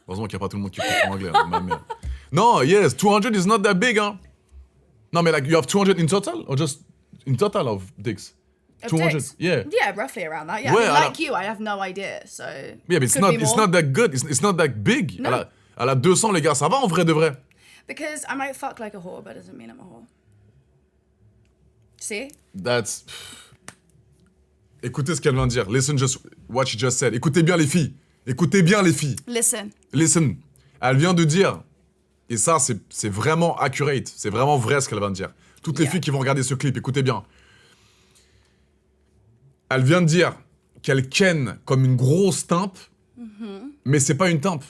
Heureusement qu'il n'y a pas tout le monde qui comprend anglais, hein, ma mère. Non, yes, 200 is not that big, hein. No, like, you have 200 in total? Or just in total of dicks? Of 200, dicks? yeah. Yeah, roughly around that. Yeah, Ouais, I mean, alors- like you, I have no idea. So Yeah, but could be it's more. not that good. It's not that big. No. Elle a 200, les gars, ça va en vrai de vrai? Because I might fuck like a whore, but it doesn't mean I'm a whore. See? That's... Écoutez ce qu'elle vient de dire. Listen just what she just said. Écoutez bien les filles. Écoutez bien les filles. Listen. Listen. Elle vient de dire, et ça c'est vraiment accurate, c'est vraiment vrai ce qu'elle vient de dire. Toutes les Yeah. filles qui vont regarder ce clip, écoutez bien. Elle vient de dire qu'elle ken comme une grosse timpe, mais c'est pas une timpe,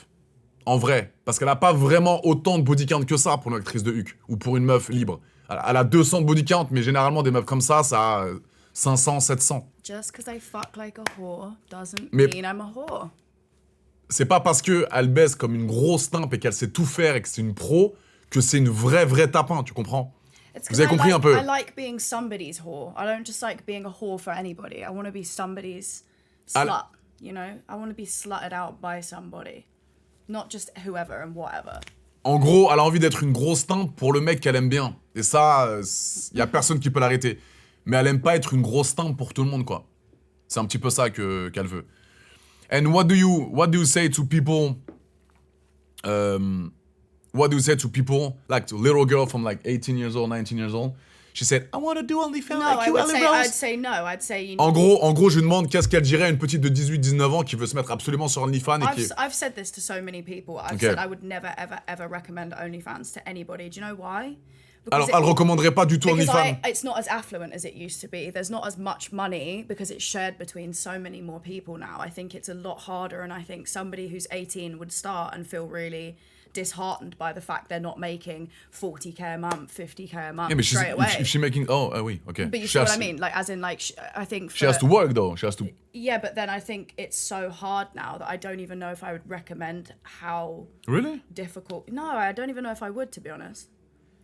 en vrai. Parce qu'elle a pas vraiment autant de body count que ça pour une actrice de HUC, ou pour une meuf libre. Elle a 200 de body count, mais généralement des meufs comme ça a 500, 700. Just because I fuck like a whore doesn't Mais- mean I'm a whore. C'est pas parce qu'elle baisse comme une grosse timpe et qu'elle sait tout faire et que c'est une pro que c'est une vraie tapin, tu comprends? It's Vous avez 'cause compris I un peu? I like being somebody's whore. I don't just like being a whore for anybody. I want to be somebody's Al- slut. You know, I want to be slutted out by somebody, not just whoever and whatever. En gros, elle a envie d'être une grosse timpe pour le mec qu'elle aime bien. Et ça, y a personne qui peut l'arrêter. Mais elle aime pas être une grosse timpe pour tout le monde, quoi. C'est un petit peu ça qu'elle veut. And what do you say to people? What do you say to people like to little girl from like 18 years old, 19 years old? She said, I want to do OnlyFans No, like I you, would Ellie say Rose. I'd say no. I'd say you. En gros, je lui demande qu'est-ce qu'elle dirait à une petite de 18-19 ans qui veut se mettre absolument sur OnlyFans et qui... I've said this to so many people. I've Okay. said I would never, ever recommend OnlyFans to anybody. Do you know why? Alors, elle recommanderait pas du tout because OnlyFans. it's not as affluent as it used to be. There's not as much money because it's shared between so many more people now. I think it's a lot harder, and I think somebody who's 18 would start and feel really disheartened by the fact they're not making 40k a month, 50k a month Yeah, but straight away. if she making... Oh, oui, okay. But you She see what has- I mean? Like, as in, like, I think She has to work, though. She has to... yeah, but then I think it's so hard now that I don't even know if I would recommend how Really? difficult. No, I don't even know if I would, to be honest.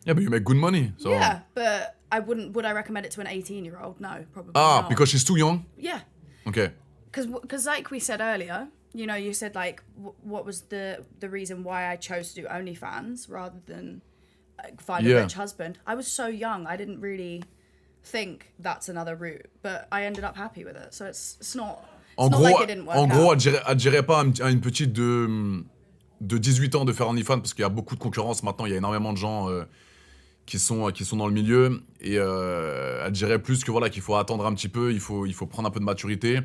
Yeah, but you make good money, so... Yeah, but I wouldn't. Would I recommend it to an 18-year-old? No, probably Ah, not. because she's too young? Yeah, Okay. because like we said earlier, you know, you said like what was the reason why I chose to do OnlyFans rather than find Yeah. a rich husband. I was so young, I didn't really think that's another route, but I ended up happy with it. So it's not. It's En not gros, like it didn't work out. elle dirait pas à une petite de 18 ans de faire OnlyFans parce qu'il y a beaucoup de concurrence maintenant, il y a énormément de gens qui sont dans le milieu et elle dirait plus que voilà qu'il faut attendre un petit peu, il faut prendre un peu de maturité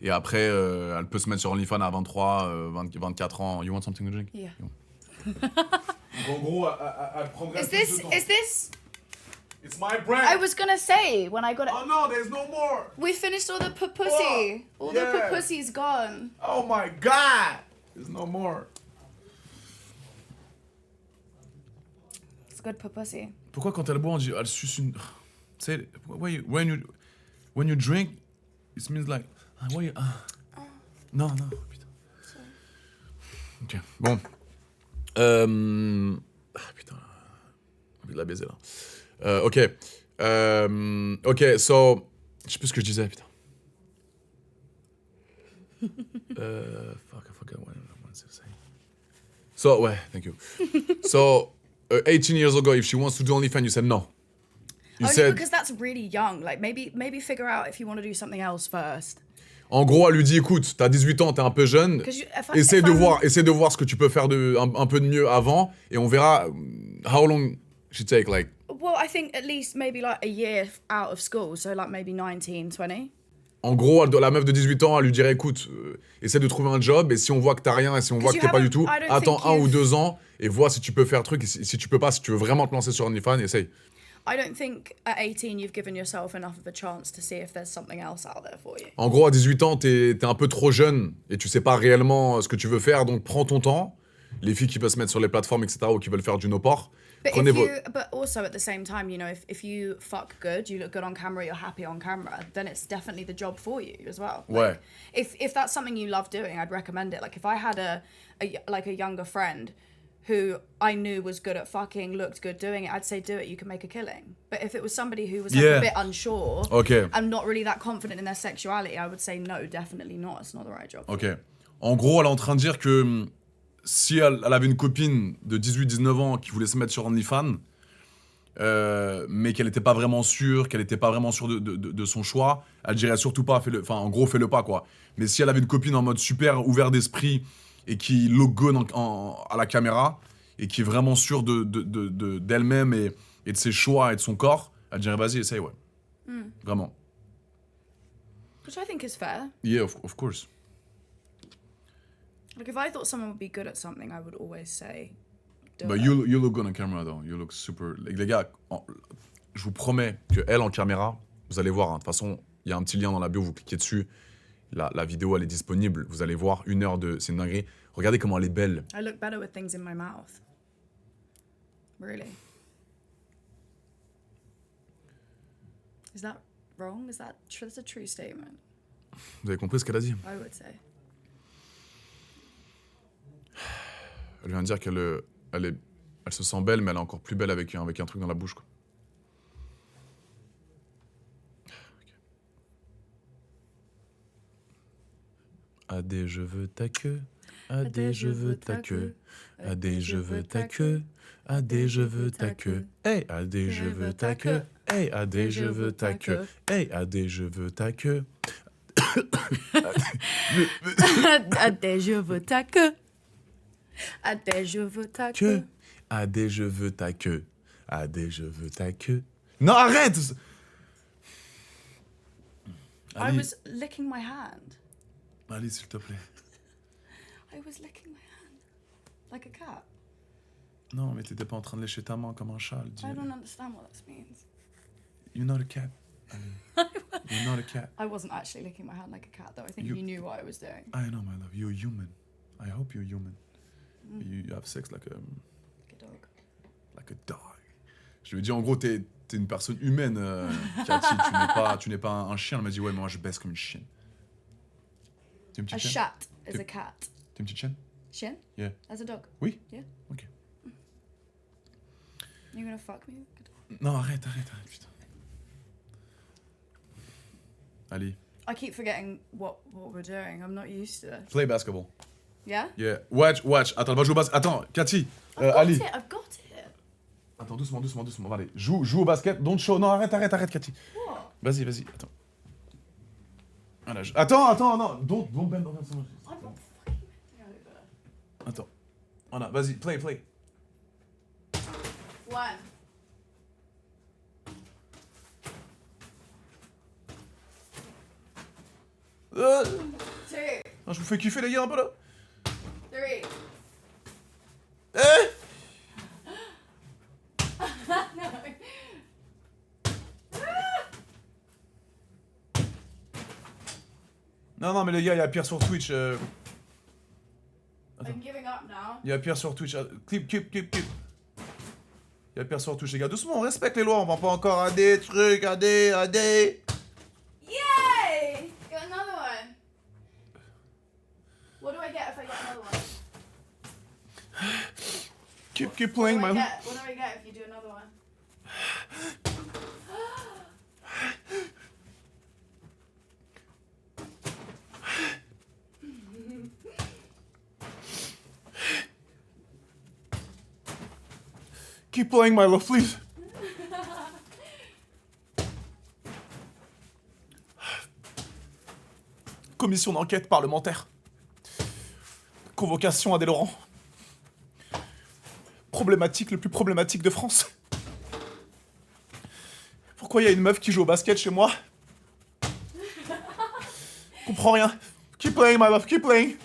et après elle peut se mettre sur OnlyFans à 23, 24 ans. You want something to drink? Yeah. En gros, elle prendrait Is this? It's my brand. I was gonna say when I got it. Oh no, there's no more. We finished all the pussy. Oh, All yeah. the pussy's gone. Oh my god. There's no more. It's good pussy. Pourquoi quand elle boit, elle suce une... Tu sais, when you drink, it means like... Non, putain. Ok, bon. Putain. J'ai envie de la baiser, là. Ok. Ok, so... Je sais plus ce que je disais, putain. Fuck, I forgot what I wanted to say. So, ouais, thank you. So... 18 years ago, if she wants to do OnlyFans, you said no. You Only said, because that's really young. Like maybe figure out if you want to do something else first. en gros, elle lui dit, écoute, t'as 18 ans, t'es un peu jeune, 'Cause essaie de voir ce que tu peux faire un peu de mieux avant, et on verra how long she take, like. Well, I think at least maybe like a year out of school, so like maybe 19, 20. En gros, la meuf de 18 ans, elle lui dirait, écoute, essaie de trouver un job, et si on voit que t'as rien, et si on voit que you t'es pas du haven't- tout, I don't attends think 1 ou you've- 2 ans, et vois si tu peux faire truc, et si tu peux pas, si tu veux vraiment te lancer sur OnlyFans, essaye. I don't think at 18 you've given yourself enough of a chance to see if there's something else out there for you. En gros, à 18 ans, t'es un peu trop jeune et tu sais pas réellement ce que tu veux faire, donc prends ton temps. Les filles qui peuvent se mettre sur les plateformes, etc., ou qui veulent faire du no-port, But prenez if vos... but also at the same time, you know, if you fuck good, you look good on camera, you're happy on camera, then it's definitely the job for you as well. Ouais. If that's something you love doing, I'd recommend it. Like if I had a younger friend who I knew was good at fucking, looked good doing it, I'd say do it, you can make a killing. But if it was somebody who was like Yeah. a bit unsure Ok, and not really that confident in their sexuality, I would say no, definitely not. It's not the right job. ok. En gros, elle est en train de dire que si elle avait une copine de 18-19 ans qui voulait se mettre sur OnlyFans, mais qu'elle n'était pas vraiment sûre, qu'elle n'était pas vraiment sûre de son choix, elle dirait surtout pas, fais-le, enfin en gros fais-le pas quoi. Mais si elle avait une copine en mode super ouvert d'esprit et qui look good à la caméra et qui est vraiment sûre d'elle-même et de ses choix et de son corps, elle dirait vas-y essaye ouais. Vraiment. Which I think is fair. Yeah, of course. Like if I thought someone would be good at something, I would always say do But it. you look good on camera though. You look super. Les gars, je vous promets que elle en caméra, vous allez voir. De toute façon, il y a un petit lien dans la bio, vous cliquez dessus. La vidéo, elle est disponible. Vous allez voir 1 heure de. C'est une dinguerie. Regardez comment elle est belle. I look better with things in my mouth. Really. Is that wrong? That's a true statement? Vous avez compris ce qu'elle a dit? I would say. Elle vient de dire elle se sent belle, mais elle est encore plus belle avec un truc dans la bouche, quoi. Adé, je veux ta queue. Adé, je veux ta queue. Adé, je veux ta queue. Adé, je veux ta queue. Hey, Adé, je veux ta queue. Hey, Adé, je veux ta queue. Hey, Adé, je veux ta queue. Adé, je veux ta queue. Adé, je veux ta queue. Adé, je veux ta queue. Adé, je veux ta queue. Non, arrête! I Ali, was licking my hand. Ali, s'il te plaît. I was licking my hand. Like a cat. Non, mais t'étais pas en train de lécher ta main comme un chat. I don't understand what this means. You're not a cat. Ali. You're not a cat. I wasn't actually licking my hand like a cat, though. I think You- you knew what I was doing. I know, my love. You're human. I hope you're human. You have sex like a Like a dog. like a dog. Je lui ai dit, en gros, t'es une personne humaine, Cathy. Tu n'es pas un chien. Elle m'a dit, ouais, mais moi, je baisse comme une chienne. T'es une A petite chienne? shat is Tip- a cat. T'es une petite chienne? Shin? Yeah. As a dog. Oui? Yeah. Ok. You gonna fuck me? Non, arrête, putain. Ali, I keep forgetting what we're doing. I'm not used to this. play basketball. Yeah? Yeah. Watch. Attends, elle va jouer au basket. Attends, Cathy. I've got Ali. it. I've got it. Attends, doucement. Allez, joue au basket. Don't show. Non, arrête, Cathy. What? Vas-y. Attends. Voilà, attends, non. Don't bend over so much. I'm not fucking bending over. Attends. Voilà, vas-y, play. 1. Ah, 2. je vous fais kiffer, les gars, un peu là. 3. Eh Non, mais les gars, il y a pire sur Twitch. I'm giving up now. Il y a pire sur Twitch. Clip. Il y a pire sur Twitch, les gars. Doucement, on respecte les lois. On va pas encore à des trucs, à des. Yay! Got another one. What do I get if I get another one? Keep playing, What man. do I get if you do another one? Keep playing, my love, please. Commission d'enquête parlementaire. Convocation à des Laurent. Problématique le plus problématique de France. Pourquoi il y a une meuf qui joue au basket chez moi? Comprends rien. Keep playing, my love, keep playing.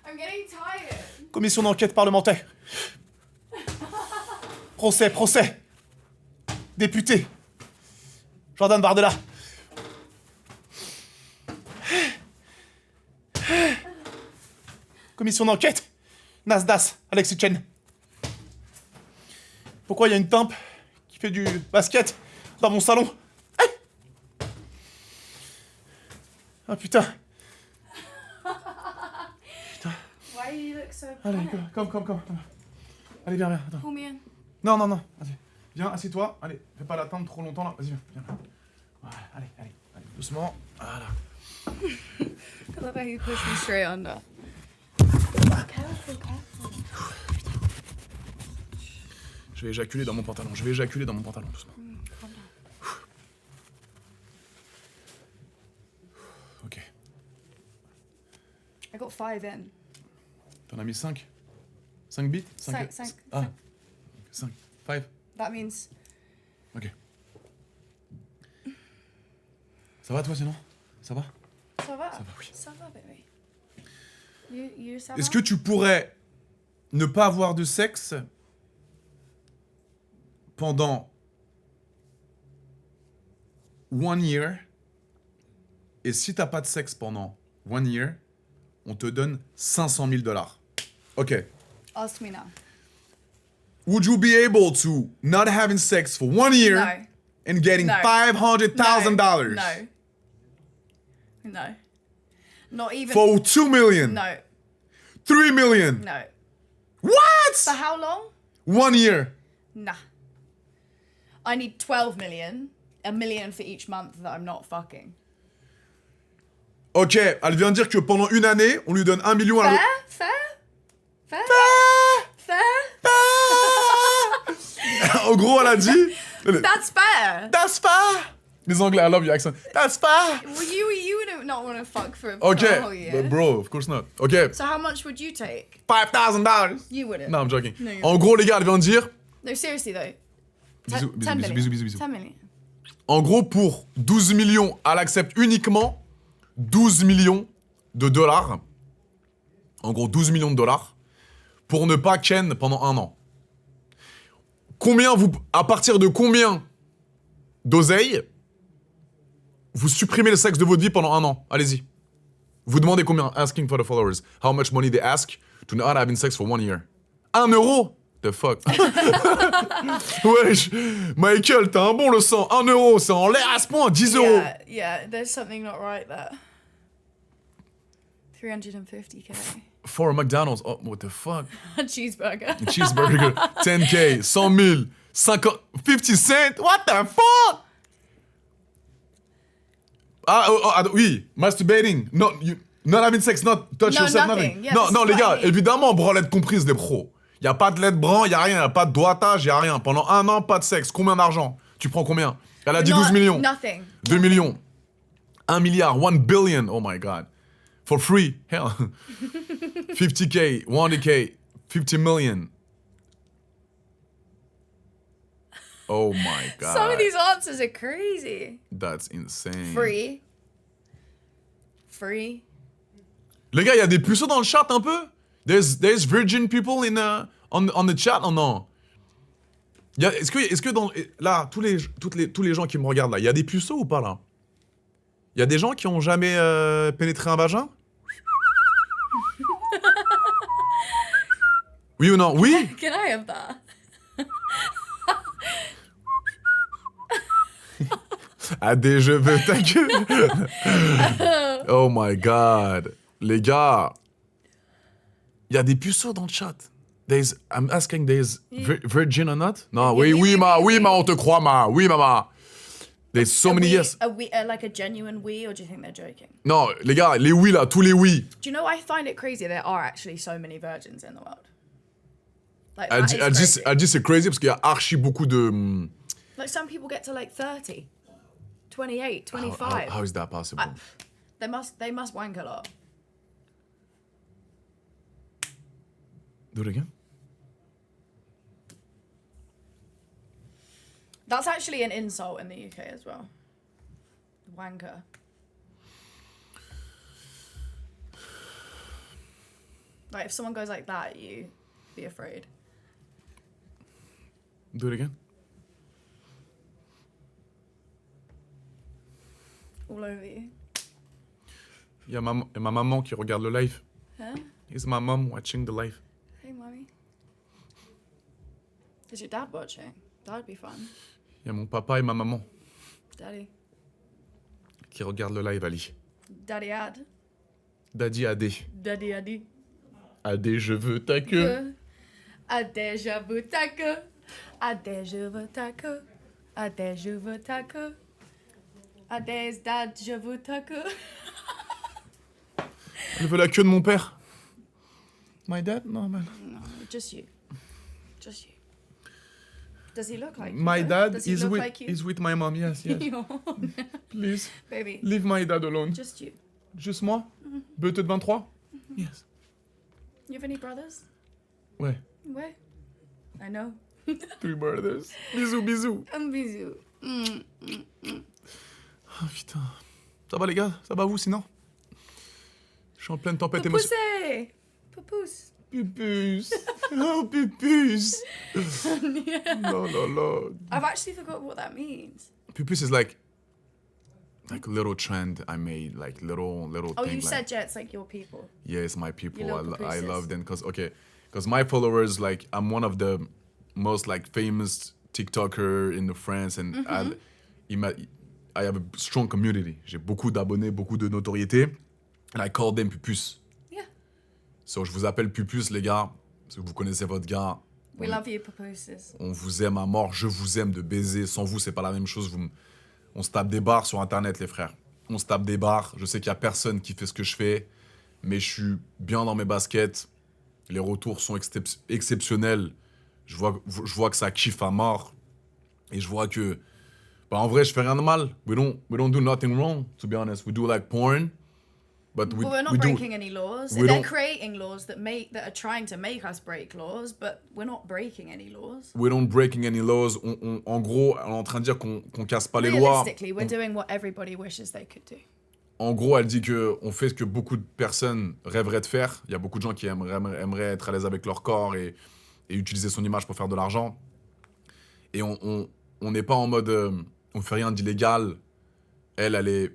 I'm getting tired. Commission d'enquête parlementaire. Procès. Député. Jordan Bardella. Commission d'enquête. Nasdas, Alexis Chen. Pourquoi il y a une timpe qui fait du basket dans mon salon? Ah putain. Why do you look so Allez, panicked? come. Allez, viens, attends. Pull me in. Non, non, non. Vas-y. Viens, assieds-toi. Allez, fais pas l'attendre trop longtemps là. Vas-y, viens. Voilà, allez. Doucement. Voilà. I love how you push me straight under. Careful. Je vais éjaculer dans mon pantalon. Doucement. Calm down. Ok. I got 5 in. T'en as mis 5 5 bits 5. Ah. 5. 5. That means Ok. Ça va toi sinon? Ça va? ça va. Ça va, oui. Ça va, baby. You ça Est-ce va? que tu pourrais ne pas avoir de sexe pendant 1 year, et si t'as pas de sexe pendant 1 year, on te donne $500,000. Ok. Ask me now. Would you be able to not having sex for 1 year No. and getting No. $500,000 No. Not even. for 2 million, No. 3 million? No. What? For how long? 1 year. Nah. I need 12 million. $1 million for each month that I'm not fucking. Ok, elle vient de dire que pendant 1 année, on lui donne 1 million à Fair? En gros, elle a dit... That's fair. That's fair. Les Anglais, I love your accent. That's fair. Well, you would not want to fuck for a Okay, whole year. but bro, of course not. Okay, So how much would you take? $5,000. You wouldn't. No, I'm joking. No, you're En gros, les gars, elle vient de dire... No, seriously though. Bisous, 10 million. bisous. 10 million. En gros, pour 12 millions, elle accepte uniquement 12 millions de dollars. En gros, 12 millions de dollars. Pour ne pas ken pendant 1 an. À partir de combien d'oseille vous supprimez le sexe de votre vie pendant 1 an? Allez-y. Vous demandez combien? Asking for the followers. How much money they ask to not having sex for 1 year? 1 euro? The fuck? Wesh, Michael, t'as un bon le sang. 1 euro, c'est en l'air à ce point. 10 euros. Yeah, there's something not right there. 350k. For a McDonald's. Oh, what the fuck? A cheeseburger. Cheeseburger. 10K. 100 000. 50 cents. What the fuck? Oui. Masturbating. Not having sex, not touch No, yourself, nothing. nothing. Yeah, non, this non, is les what I gars, mean. évidemment, branlette comprise des pros. Y a pas de lait blanc, y a rien, y a pas de doigtage, y a rien. Pendant 1 an, pas de sexe. Combien d'argent? Tu prends combien? Elle a dit 12 millions. Nothing. 2 millions. 1 milliard. 1 billion. Oh my god. For free. Hell. 50K. 100K. 50 million. Oh my god. Some of these answers are crazy. That's insane. Free. Les gars, il y a des puceaux dans le chat un peu? There's virgin people on the chat? Oh non. Est-ce que dans... Là, tous les gens qui me regardent là, il y a des puceaux ou pas là? Il y a des gens qui ont jamais pénétré un vagin? Oui ou non? Oui? Can I have that? À des je veux ta gueule. Oh my god. Les gars, il y a des puceaux dans le chat. I'm asking, there's virgin or not? Non, oui, on te croit, ma. Oui, maman. There's so many yes. Like a genuine we, or do you think they're joking? Non, les gars, les oui là, tous les oui. Do you know, I find it crazy there are actually so many virgins in the world. Like, Elle that is crazy. dit c'est crazy parce qu'il y a archi beaucoup de... Like, some people get to like 30, 28, 25. How is that possible? They must wank a lot. Do it again. That's actually an insult in the UK as well. Wanker. Like, if someone goes like that, you be afraid. Do it again. All over you. Il y a ma maman qui regarde le live. Huh? Is my mom watching the live? Hey, mommy. Is your dad watching? That would be fun. Il y a mon papa et ma maman Daddy. qui regardent le live, Ali. Daddy Ad. Daddy AD. Daddy Addy. AD, je veux ta queue. A déjà vu taco. A déjà vu taco. A déjà vu taco. A déjà vu taco. Elle veut la queue de mon père. My dad? No, man. No, just you. Just you. Does he look like you? My though? dad Does he is look with, like you? is with my mom, yes, yes. Please, Baby, leave my dad alone. just you. Juste moi? Beuteux de 23? Yes. You have any brothers? Ouais. Where? I know. 3 brothers. Bisous, bisous. Un bisou. Ah putain. Ça va les gars? Ça va vous sinon? Je suis en pleine tempête émotionnelle. Poussé. Poupouse. Pupus. Oh, pupus. No, no, no. I've actually forgot what that means. Pupus is like a little trend I made, like little Oh, thing. you like, said, yeah, it's like your people. yeah, it's my people. Your little I papuses. love them because my followers, like I'm one of the most like famous TikToker in the France, and I have a strong community. J'ai beaucoup d'abonnés, beaucoup de notoriété, and I call them pupus. Yeah. So je vous appelle pupus les gars, parce que vous connaissez votre gars. We love you, papooses. On vous aime à mort, je vous aime de baiser. Sans vous, c'est pas la même chose. On se tape des barres sur Internet, les frères. On se tape des barres. Je sais qu'il y a personne qui fait ce que je fais, mais je suis bien dans mes baskets. Les retours sont exceptionnels. Je vois que ça kiffe à mort. Et je vois que, bah, en vrai, je fais rien de mal. We don't do nothing wrong, to be honest. We do like porn, but But we're not we breaking any laws. we They're don't- creating laws that are trying to make us break laws, but we're not breaking any laws. we don't breaking any laws. En gros, on est en train de dire qu'on casse pas les lois. Realistically, we're doing what everybody wishes they could do. En gros, elle dit que on fait ce que beaucoup de personnes rêveraient de faire. Il y a beaucoup de gens qui aimeraient être à l'aise avec leur corps et utiliser son image pour faire de l'argent. Et on n'est pas en mode on fait rien d'illégal. Elle est,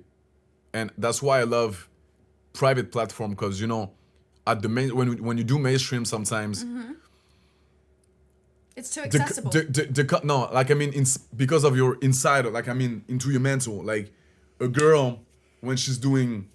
and that's why I love private platform, because you know at the main when you do mainstream sometimes It's too accessible. no, like I mean because of your inside, like I mean into your mental, like a girl when she's doing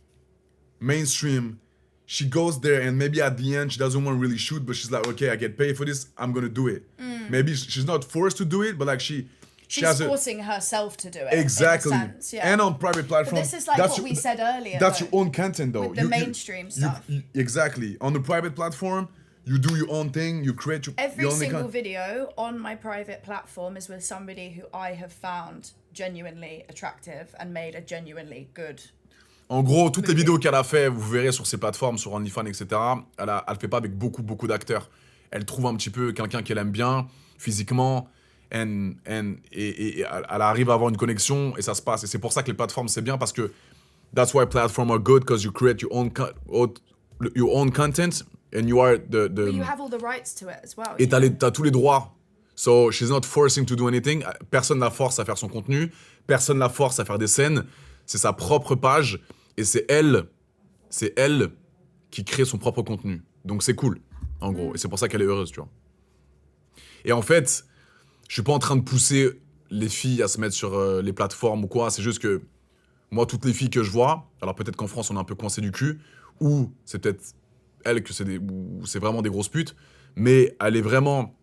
mainstream, she goes there and maybe at the end she doesn't want to really shoot, but she's like, okay, I get paid for this, I'm gonna do it. Maybe she's not forced to do it, but like she She's has forcing herself to do it. exactly. In a sense, yeah. And on private but platforms, this is like what we said earlier. that's though. your own content though. With the mainstream stuff. Exactly. On the private platform, you do your own thing, you create your Every own single video on my private platform is with somebody who I have found genuinely attractive and made a genuinely good. En gros, toutes les vidéos qu'elle a fait, vous verrez sur ces plateformes, sur OnlyFans, etc., elle fait pas avec beaucoup d'acteurs. Elle trouve un petit peu quelqu'un qu'elle aime bien, physiquement, et elle arrive à avoir une connexion, et ça se passe. Et c'est pour ça que les plateformes, c'est bien, parce que that's why platforms are good, because you create your own content, and you are But you have all the rights to it as well. et t'as tous les droits. So, she's not forcing to do anything. Personne la force à faire son contenu. Personne la force à faire des scènes. C'est sa propre page. Et c'est elle qui crée son propre contenu. Donc, c'est cool, en gros. Et c'est pour ça qu'elle est heureuse, tu vois. Et en fait, je suis pas en train de pousser les filles à se mettre sur les plateformes ou quoi. C'est juste que moi, toutes les filles que je vois, alors peut-être qu'en France, on est un peu coincé du cul, ou c'est peut-être elles que c'est vraiment des grosses putes, mais elle est vraiment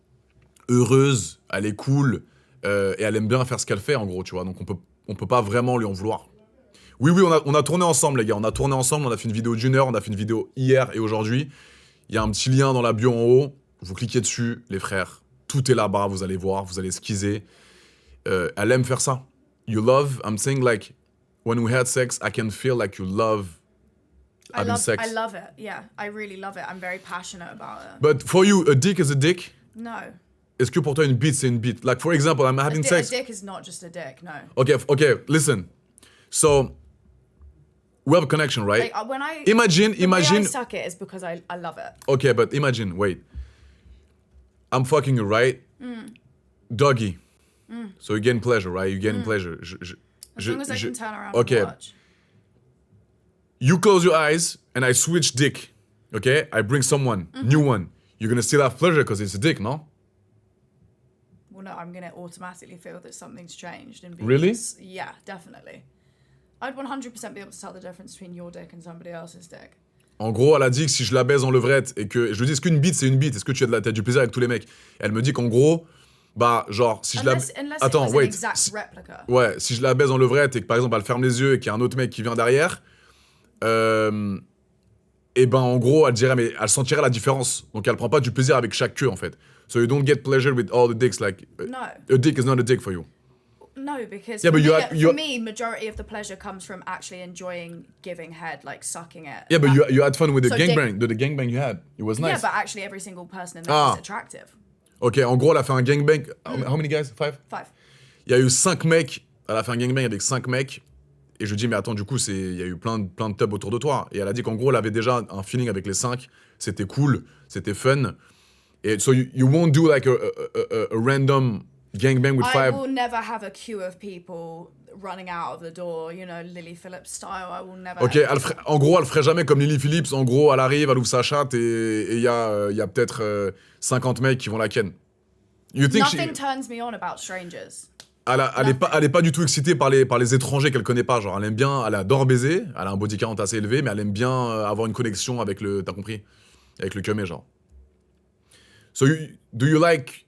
heureuse, elle est cool, et elle aime bien faire ce qu'elle fait, en gros, tu vois. Donc on peut pas vraiment lui en vouloir. Oui, on a tourné ensemble, les gars. On a tourné ensemble, on a fait une vidéo d'1 heure, on a fait une vidéo hier et aujourd'hui. Il y a un petit lien dans la bio en haut. Vous cliquez dessus, les frères. Tout est là-bas, vous allez voir, vous allez esquiser. Elle aime faire ça. You love, I'm saying like, when we had sex, I can feel like you love having sex. I love it. Yeah, I really love it. I'm very passionate about it. But for you, a dick is a dick? No. Est-ce que pour toi, une bite, c'est une bite? Like, for example, I'm having sex. A dick is not just a dick, no. Okay, listen. So, we have a connection, right? Like, when I... Imagine. The way I suck it is because I love it. Okay, but imagine, wait. I'm fucking you, right? Doggy. So you're getting pleasure, right? You're getting pleasure. As long as I can turn around okay. and watch. You close your eyes and I switch dick. Okay? I bring someone, new one. You're gonna still have pleasure because it's a dick, no? Well, no, I'm going to automatically feel that something's changed. And Really? Yeah, definitely. I'd 100% be able to tell the difference between your dick and somebody else's dick. En gros, elle a dit que si je la baise en levrette et que... Je lui dis, est-ce qu'une bite, c'est une bite? Est-ce que tu as du plaisir avec tous les mecs? Elle me dit qu'en gros, bah, genre, si je la... Unless Attends, it was an wait. exact replica. Ouais, si je la baise en levrette et que, par exemple, elle ferme les yeux et qu'il y a un autre mec qui vient derrière, et ben, en gros, elle dirait, mais elle sentirait la différence. Donc, elle prend pas du plaisir avec chaque queue, en fait. So you don't get pleasure with all the dicks, like... No. A dick is not a dick for you. No, because Yeah, for, but you me, had- you- for me, majority of the pleasure comes from actually enjoying giving head, like sucking it. Yeah, but you had fun with the So gangbang. The gangbang you had. It was Yeah, nice. but actually every single person in there Ah. is attractive. Ok, en gros, elle a fait un gangbang. How many guys? 5? 5. Il y a eu 5 mecs. Elle a fait un gangbang avec 5 mecs. Et je lui dis, mais attends, du coup, il y a eu plein de tubs autour de toi. Et elle a dit qu'en gros, elle avait déjà un feeling avec les 5. C'était cool, c'était fun. Et so you won't do like a random gangbang with I 5. will never have a queue of people running out of the door, you know, Lily Phillips style. I will never. Ok, en gros, elle ferait jamais comme Lily Phillips. En gros, elle arrive, elle ouvre sa chatte et il y a peut-être 50 mecs qui vont la ken. You think Nothing turns me on about strangers. Elle est pas du tout excitée par les étrangers qu'elle connaît pas. Genre, elle adore baiser, elle a un body count assez élevé, mais elle aime bien avoir une connexion avec le, t'as compris? Avec le cumé, genre. So, do you like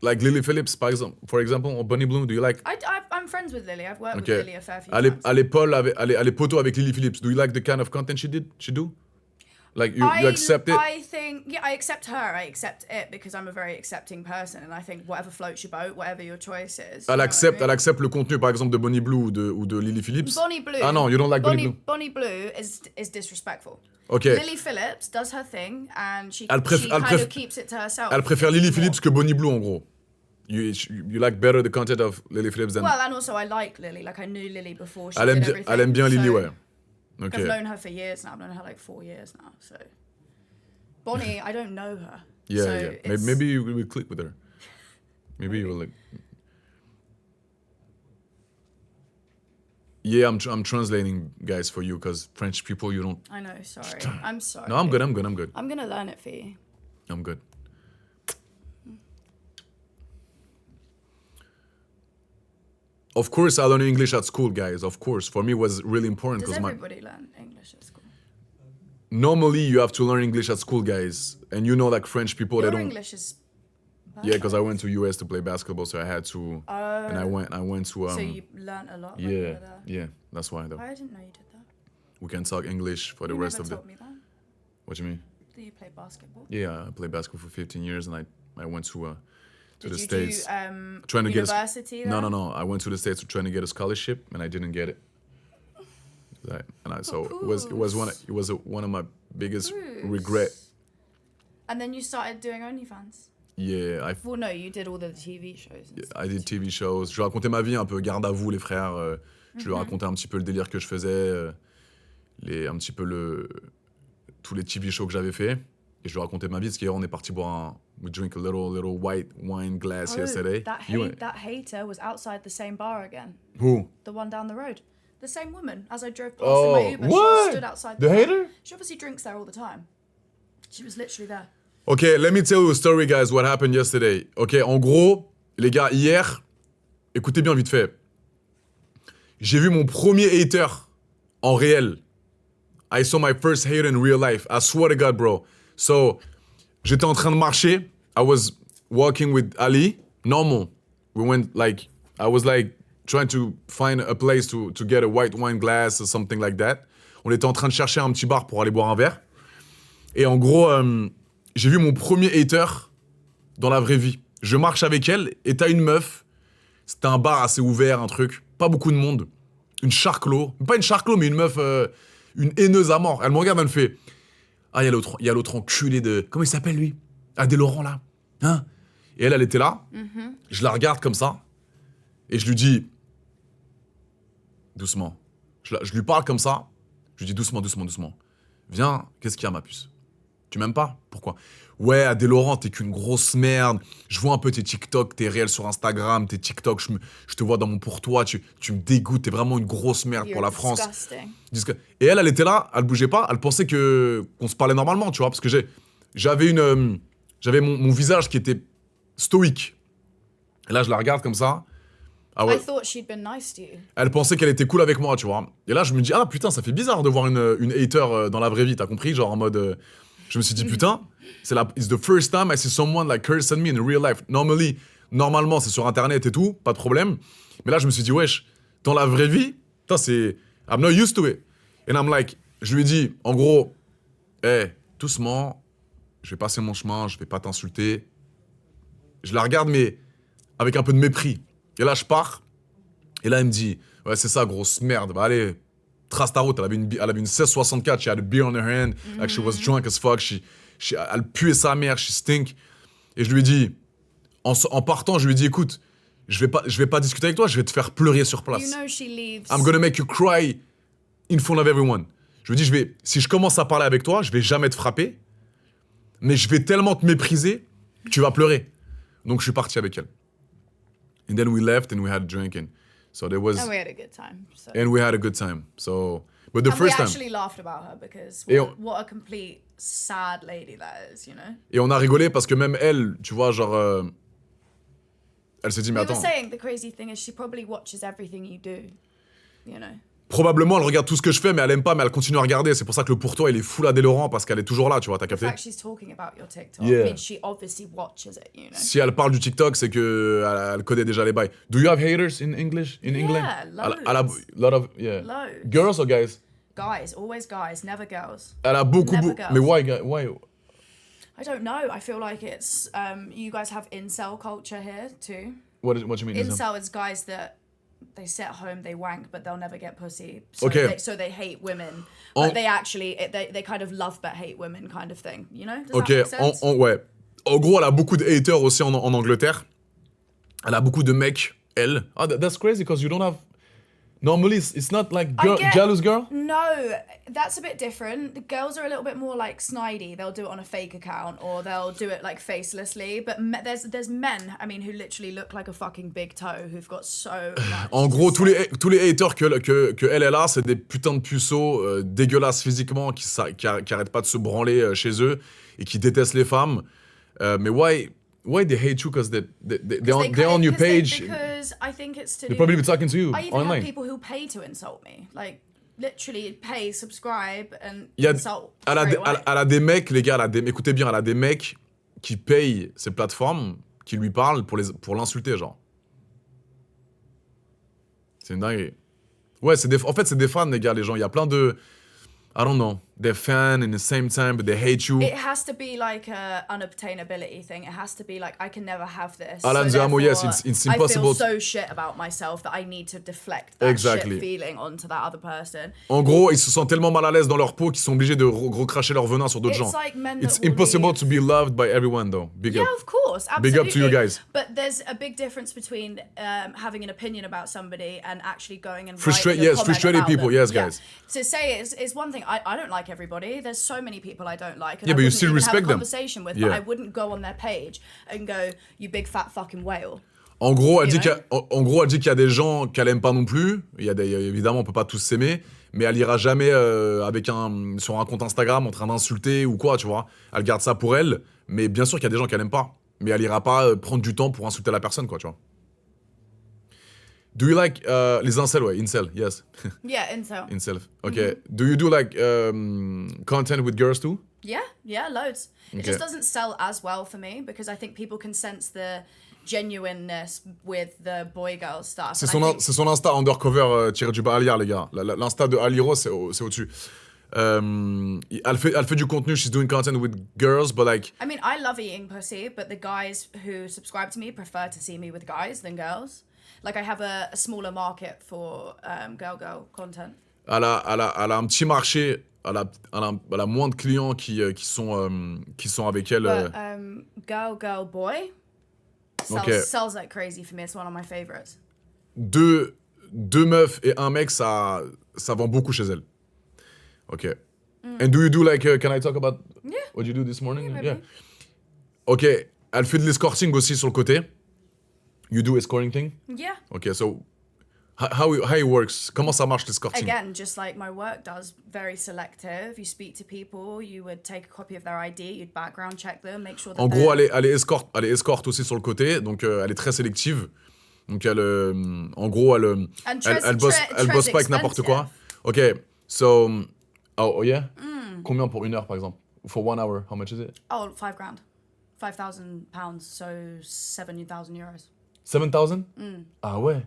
Lily Phillips, for example, or Bonnie Bloom? Do you like... I'm friends with Lily. I've worked Okay. with Lily a fair few Elle times. est poteau avec Lily Phillips. Do you like the kind of content she do? Like, you accept it? I think, yeah, I accept her. I accept it because I'm a very accepting person, and I think whatever floats your boat, whatever your choice is. Elle accepte le contenu, par exemple, de Bonnie Blue ou de Lily Phillips? Bonnie Blue. Ah non, you don't like Bonnie Blue? Bonnie Blue is disrespectful. Ok. Lily Phillips does her thing, and she kind of keeps it to herself. Elle préfère Lily Phillips que Bonnie Blue, en gros. You like better the content of Lily Phillips than... Well, and also I like Lily. Like I knew Lily before she Elle did aime, everything. elle aime bien Lily, so ouais. Ok. I've known her for years now. I've known her like 4 years now. So Bonnie, I don't know her. Yeah, so yeah. it's- Maybe you will click with her. Maybe you will like... Yeah, I'm translating, guys, for you, because French people, you don't... I know. Sorry. I'm sorry. No, I'm good. I'm gonna learn it for you. I'm good. Of course, I learned English at school, guys. Of course, for me, it was really important Does because everybody learn English at school? normally you have to learn English at school, guys, and you know, like French people, Your they don't. English is. Yeah, because I went to US to play basketball, so I had to. Oh. And I went to. So you learnt a lot. when you Yeah, were there. yeah. That's why though. I didn't know you did that. We can talk English for the You rest never of the. told me that. What you mean? That you play basketball. Yeah, I played basketball for 15 years, and I went to Did the you States. do trying to get a university? No. I went to the States trying to get a scholarship, and I didn't get it. So it was one of my biggest regret. And then you started doing OnlyFans. Yeah, Well, no, you did all the TV shows. And stuff. I did TV shows. Je lui racontais ma vie un peu, garde à vous les frères. Je lui racontais un petit peu le délire que je faisais, un petit peu tous les TV shows que j'avais fait. Et je lui racontais ma vie, parce qu'hier on est parti boire we drink a little white wine glass yesterday. That hater was outside the same bar again. Who? The one down the road. The same woman. As I drove past Oh, in my Uber, what? she stood outside The bar. hater? She obviously drinks there all the time. She was literally there. Ok, let me tell you a story, guys, what happened yesterday. Ok, en gros, les gars, hier, écoutez bien vite fait. J'ai vu mon premier hater en réel. I saw my first hater in real life. I swear to God, bro. So, j'étais en train de marcher. I was walking with Ali. Normal. We went like, I was like trying to find a place to get a white wine glass or something like that. On était en train de chercher un petit bar pour aller boire un verre. Et en gros, j'ai vu mon premier hater dans la vraie vie. Je marche avec elle et t'as une meuf. C'était un bar assez ouvert, un truc. Pas beaucoup de monde. Une charclo. Pas une charclo, mais une meuf, une haineuse à mort. Elle me regarde, elle me fait... Ah, il y a l'autre enculé de... Comment il s'appelle, lui? Ah, des Laurent, là. Hein? Et elle était là. Je la regarde comme ça. Et je lui dis... Doucement. Je lui parle comme ça. Je lui dis doucement. Viens, qu'est-ce qu'il y a, ma puce? Tu m'aimes pas? Pourquoi? Ouais, Adé Laurent, t'es qu'une grosse merde. Je vois un peu tes TikTok, tes réels sur Instagram, tes TikTok, je te vois dans mon pour toi, tu me dégoûtes, t'es vraiment une grosse merde pour la France. Disgusting. Et elle était là, elle bougeait pas, elle pensait qu'on se parlait normalement, tu vois, parce que j'avais mon visage qui était stoïque. Et là, je la regarde comme ça, Ah ouais. I thought she'd been nice to you. Elle pensait qu'elle était cool avec moi, tu vois. Et là, je me dis, ah putain, ça fait bizarre de voir une hater dans la vraie vie, t'as compris? Genre en mode. Je me suis dit, putain, it's the first time I see someone like cursing me in real life. Normalement, c'est sur internet et tout, pas de problème. Mais là, je me suis dit, wesh, dans la vraie vie, putain, c'est. I'm not used to it. And I'm like, je lui ai dit, en gros, doucement, je vais passer mon chemin, je vais pas t'insulter. Je la regarde, mais avec un peu de mépris. Et là, je pars. Et là, elle me dit, ouais, c'est ça, grosse merde. Bah, allez, trace ta route. Elle avait une 1664. She had a beer on her hand. Like, she was drunk as fuck. Elle puait sa mère. She stink. Et je lui ai dit, en partant, je lui ai dit, écoute, je vais pas discuter avec toi. Je vais te faire pleurer sur place. You know she leaves. I'm gonna make you cry in front of everyone. Je lui ai dit, si je commence à parler avec toi, je vais jamais te frapper. Mais je vais tellement te mépriser que tu vas pleurer. Donc, je suis parti avec elle. And then we left and we had a drink and so there was. And we had a good time. So. And we had a good time. So, but the And first we time. actually laughed about her because Et what a complete sad lady that is, you know. Et on a rigolé parce que même elle, tu vois, genre, elle s'est dit mais We were attends. saying the crazy thing is she probably watches everything you do, you know. Probablement, elle regarde tout ce que je fais, mais elle aime pas, mais elle continue à regarder. C'est pour ça que le pour toi, il est full Adé Laurent parce qu'elle est toujours là, tu vois, t'as In capté? fact, she's talking about your TikTok. Yeah. I mean, she obviously watches it, you know. Si elle parle du TikTok, c'est que elle connaît déjà les bails. Do you have haters in English? In England? Lot of, yeah. Loads. Girls or guys? Guys, always guys, never girls. Elle a beaucoup, Never girls. mais why? I don't know. I feel like it's you guys have incel culture here too. What do you mean? Incel is guys that they sit at home, they wank, but they'll never get pussy. So Okay. they hate women, En- but they actually they kind of love but hate women, kind of thing. You know? Does Ok, that make sense? ouais. En gros, elle a beaucoup de haters aussi en Angleterre. Elle a beaucoup de mecs, elle. Ah, that's crazy because you don't have. Normally, it's not like I get- jealous girl. No, that's a bit different. The girls are a little bit more like snidey. They'll do it on a fake account or they'll do it like facelessly. But there's men, I mean, who literally look like a fucking big toe who've got so much. En to gros, say. tous les haters que elle a, c'est des putains de puceaux dégueulasses physiquement qui arrêtent pas de se branler chez eux et qui détestent les femmes. Mais why they hate you? Because they're on your page. Because I think it's to They're do. probably talking to you I even online. have people who pay to insult me, like literally pay, subscribe, and Il y a- insult. Elle a, straight des, away. elle a des mecs, les gars, écoutez bien, elle a des mecs qui payent ces plateformes, qui lui parlent pour l'insulter, genre. C'est une dinguerie. Ouais, en fait, c'est des fans, les gars, les gens. Il y a plein de. I don't know. They're fans in the same time, but they hate you. It has to be like a unobtainability thing. It has to be like I can never have this. Alan Diamo, yes, it's impossible. I feel so shit about myself that I need to deflect that Exactly. shit feeling onto that other person. En gros, ils se sentent tellement mal à l'aise dans leur peau qu'ils sont obligés de recracher leur venin sur d'autres It's gens. like men It's that will impossible leave- to be loved by everyone, though. Big Yeah, up. of course, Big absolutely. up to you guys. But there's a big difference between having an opinion about somebody and actually going and Frustrate- writing a yes, comment frustrated about people, them. yes, Yeah. guys. To say it's one thing. I don't like everybody. There's so many people I don't like. And Yeah, I but you wouldn't still even respect have a them. conversation with, Yeah. but I wouldn't go on their page and go, "You big fat fucking whale." En gros, elle You dit know? en gros, elle dit qu'il y a des gens qu'elle aime pas non plus. Évidemment, on peut pas tous s'aimer, mais elle ira jamais sur un compte Instagram en train d'insulter ou quoi, tu vois. Elle garde ça pour elle, mais bien sûr qu'il y a des gens qu'elle aime pas. Mais elle ira pas prendre du temps pour insulter la personne, quoi, tu vois. Do you like les incels, ouais, incel, yes, Yeah, incel. incel. Okay. Do you do like content with girls too? Yeah, loads. It Okay. just doesn't sell as well for me because I think people can sense the genuineness with the boy-girl stuff. C'est And I think- son Insta undercover tiré du bas Aliar, les gars. L'Insta de Aliro, c'est au-dessus. Elle fait du contenu, she's doing content with girls, but like. I mean, I love eating pussy, but the guys who subscribe to me prefer to see me with guys than girls. Like, I have a smaller market for girl content. Elle a un petit marché, elle a moins de clients qui sont avec elle. But girl boy Okay. sells like crazy for me. It's one of my favorites. Deux meufs et un mec, ça vend beaucoup chez elle. Ok. And do you do like, can I talk about what you do this morning? maybe. Ok, elle fait de l'escorting aussi sur le côté. You do escorting thing? Yeah. Ok, so how it works? Comment ça marche l'escorting? Again, just like my work does, very selective. You speak to people, you would take a copy of their ID, you'd background check them, make sure that En gros, elle est escorte aussi sur le côté, donc elle est très sélective. Donc en gros, And elle bosse pas avec n'importe quoi. Ok, so, oh yeah? Combien pour 1 heure par exemple? For 1 hour, how much is it? Oh, 5 grand. £5,000, so 70,000 euros. 7,000? Ah ouais.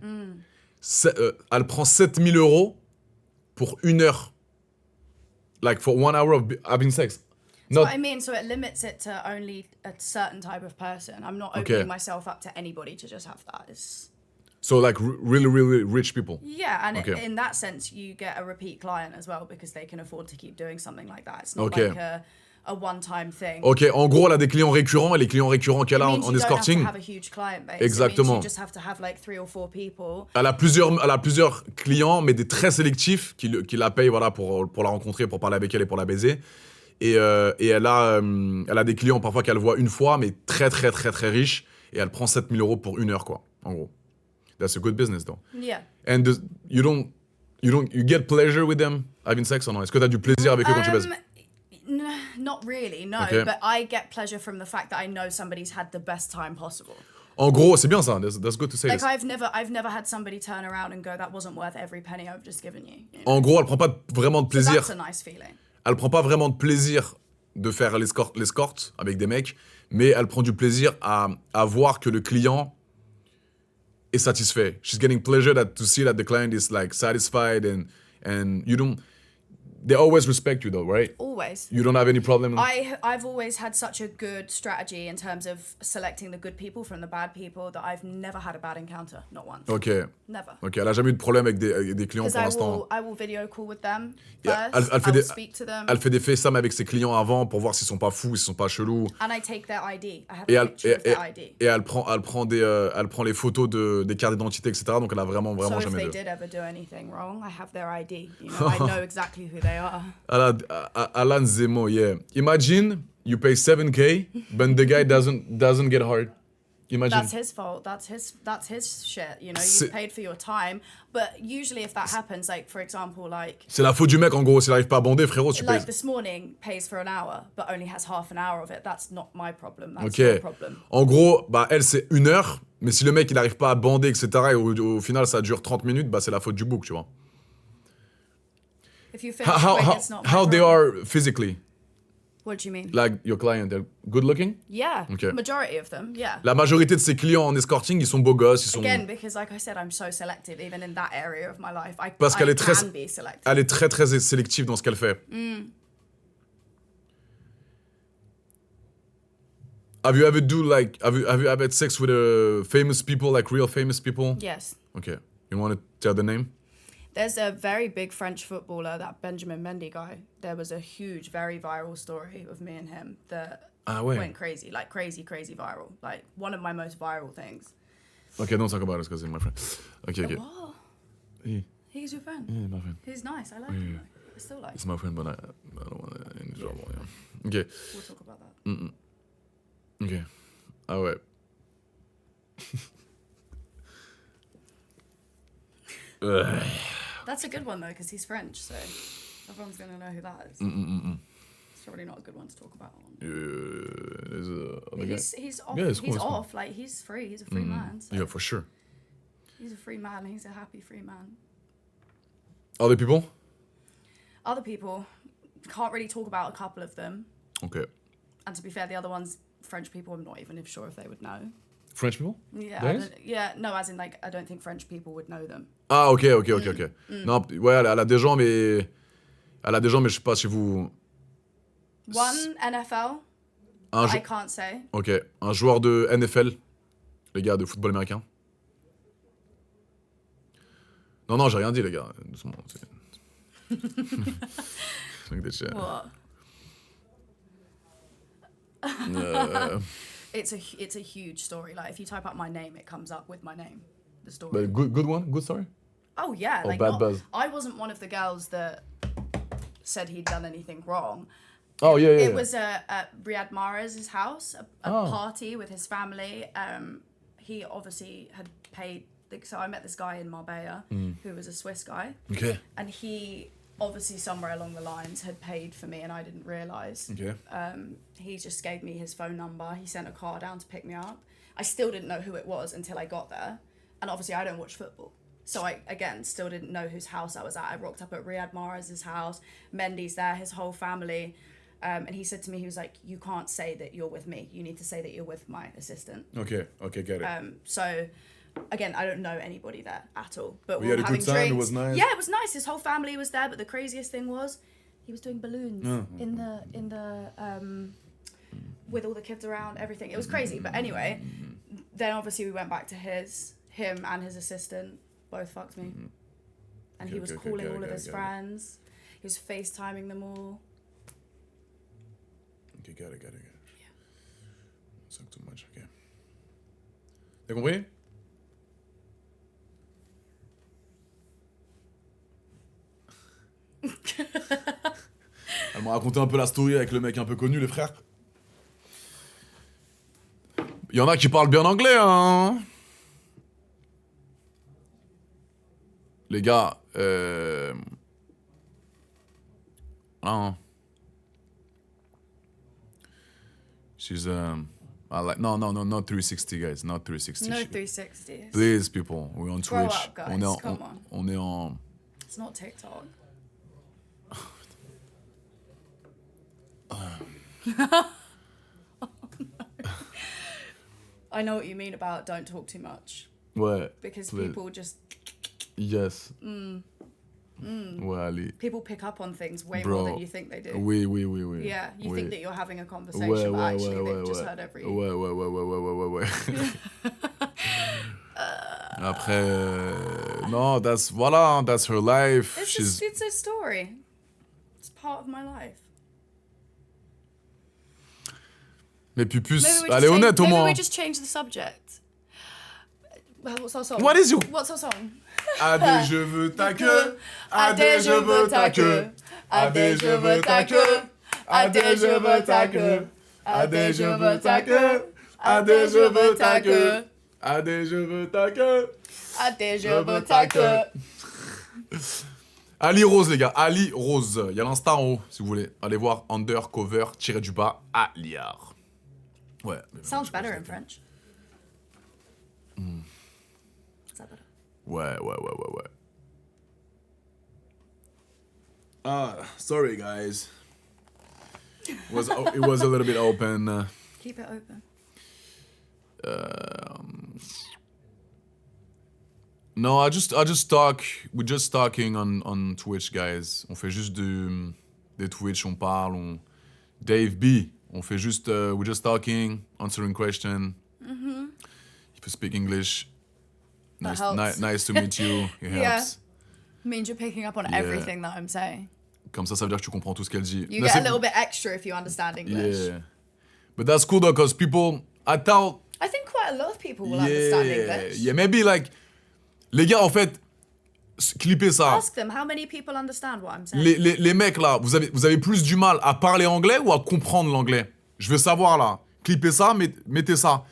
Elle prend 7 000 € pour 1 heure. Like for 1 hour of having sex. That's what I mean. So it limits it to only a certain type of person. I'm not opening myself up to anybody to just have that. So like really, really rich people. Yeah, and in that sense, you get a repeat client as well because they can afford to keep doing something like that. It's not like a one-time thing. Ok, en gros, elle a des clients récurrents et les clients récurrents qu'elle a en escorting. You don't have to have a huge client base. Exactement. You just have to have like 3 or 4 people. Elle a plusieurs clients, mais des très sélectifs qui la payent voilà, pour la rencontrer, pour parler avec elle et pour la baiser. Et elle a des clients parfois qu'elle voit une fois, mais très, très, très, très riches. Et elle prend 7 000 € pour 1 heure, quoi, en gros. That's a good business, though. Yeah. And you get pleasure with them having sex or no? Est-ce que tu as du plaisir avec eux quand tu baises? Not really, no. Okay. But I get pleasure from the fact that I know somebody's had the best time possible. En gros, c'est bien ça. That's good to say. Like I've never had somebody turn around and go, that wasn't worth every penny I've just given you. You know? En gros, elle prend pas vraiment de plaisir. So that's a nice feeling. Elle prend pas vraiment de plaisir de faire l'escorte avec des mecs, mais elle prend du plaisir à voir que le client est satisfait. She's getting pleasure to see that the client is like satisfied and you don't. They always respect you though, right? Always. You don't have any problem. I've always had such a good strategy in terms of selecting the good people from the bad people that I've never had a bad encounter, not once. Ok. Never. Ok, elle a jamais eu de problème avec des clients pour l'instant. I will video call with them Yeah, first. I will speak to them. Elle fait des FaceTime avec ses clients avant pour voir s'ils sont pas fous, s'ils sont pas chelous. And I take their ID. I have a picture of their ID. Et elle prend les photos des cartes d'identité, etc. Donc elle a vraiment So if jamais they de. did ever do anything wrong, I have their ID. You know, I know exactly who they are. Alan Zemo, yeah. Imagine you pay 7K, but the guy doesn't get hard. Imagine. That's his fault. That's his shit. You know, you paid for your time. But usually, if that happens, like for example, like. C'est la faute du mec en gros. S'il arrive pas à bander, frérot, tu Like payes. this morning pays for an hour, but only has half an hour of it. That's not my problem. That's your problem. En gros, bah elle c'est 1 heure, mais si le mec il arrive pas à bander, etc. Et au final ça dure 30 minutes, bah c'est la faute du book, tu vois. If you finish quick, it's not my how they problem. are physically? What do you mean? Like your client, they're good looking? Yeah. Okay. Majority of them, yeah. La majorité de ses clients en escorting, ils sont beaux gosses, ils sont. Again, because like I said, I'm so selective, even in that area of my life. Parce qu'elle est très, can be selective. elle est très très sélective dans ce qu'elle fait. Have you ever had sex with famous people, like real famous people? Yes. Okay. You want to tell the name? There's a very big French footballer, that Benjamin Mendy guy. There was a huge, very viral story of me and him that went crazy, like crazy viral. Like one of my most viral things. Okay, don't talk about it because he's my friend. Okay. What? He's your friend? Yeah, my friend. He's nice, I like him. I still like him. It's my friend, but I don't want to any trouble, yeah. Okay. We'll talk about that. Okay. Ah ouais. That's a good one though, because he's French, so everyone's gonna know who that is. It's probably not a good one to talk about. There's other guy. He's off. Yeah, it's he's cool, off. Like he's free. He's a free man. So Yeah, for sure. he's a free man. He's a happy free man. Other people? Other people, can't really talk about a couple of them. Okay. And to be fair, the other ones, French people, I'm not even sure if they would know. French people? Yeah, no, as in like I don't think French people would know them. Ah, ok. Non, ouais, elle a des gens, mais je sais pas si vous. One NFL, I can't say. Ok, un joueur de NFL, les gars, de football américain. Non, j'ai rien dit, les gars. Doucement. What? It's a huge story. Like if you type up my name, it comes up with my name. The story. But good one? Good story? Oh yeah, Or like bad buzz? I wasn't one of the girls that said he'd done anything wrong. Oh yeah. It was at Riyad Mahrez's house, a Oh. party with his family. He obviously had paid. So I met this guy in Marbella who was a Swiss guy, Okay. and he obviously somewhere along the lines had paid for me, and I didn't realise. Okay. He just gave me his phone number. He sent a car down to pick me up. I still didn't know who it was until I got there. And obviously I don't watch football. So I, again, still didn't know whose house I was at. I rocked up at Riyad Mahrez's house. Mendy's there, his whole family. And he said to me, he was like, you can't say that you're with me. You need to say that you're with my assistant. Okay, get it. So, again, I don't know anybody there at all. But We we had were a having good time, drinks. it was nice. Yeah, it was nice. His whole family was there. But the craziest thing was, he was doing balloons in the with all the kids around, everything. It was crazy. But anyway, then obviously we went back to him and his assistant both fucked me. And he was calling all of his friends. He was FaceTiming them all. Ok, got it. Yeah. Don't talk too much, ok. T'as compris? Elle m'a raconté un peu la story avec le mec un peu connu, les frères. Il y en a qui parlent bien anglais, hein. Les gars, ah. She's I like no, not 360 guys, not 360. No 360s. Please people, we're on Grow Twitch. up, guys. Come on. On est en It's not TikTok. I know what you mean about don't talk too much. Ouais. Because please. people just... Yes. Ouais, allez. People pick up on things way Bro. more than you think they do. Oui. Yeah, you Oui. think that you're having a conversation, Ouais, but ouais, actually ouais, they've ouais, just ouais. heard every... Ouais. Après, non, that's her life. It's a story. It's part of my life. Mais puis plus, Maybe elle est honnête au maybe moins. we just change the subject. What's our song? What is you? What's our song? Adé, je veux ta queue. Adé, je veux ta queue. Adé, je veux ta queue. Adé, je veux ta queue. Adé, je veux ta queue. Adé, je veux ta queue. Adé, je veux ta queue. Adé, je veux ta queue. Ali Rose, les gars. Ali Rose. Il y a l'insta en haut, si vous voulez. Allez voir undercover, tiré du bas, Aliar. Ouais. Sounds better in French. Is that better? Ouais. Sorry guys. It was a little bit open. Keep it open. No, I just talk. We're just talking on Twitch, guys. On fait juste des Twitch, on parle. Dave B. On fait juste. We're just talking, answering question. If you speak English, That helps. nice to meet you. It Yeah. helps. Means you're picking up on Yeah. everything that I'm saying. Comme ça veut dire que tu comprends tout ce qu'elle dit. You Mais get c'est- a little bit extra if you understand English. Yeah. But that's cool though, because people. I tell. I think quite a lot of people will understand English. Yeah, maybe like. Les gars, en fait, clippez ça. Ask them how many people understand what I'm saying. Les mecs là, vous avez plus du mal à parler anglais ou à comprendre l'anglais? Je veux savoir là. Clippez ça, mettez ça.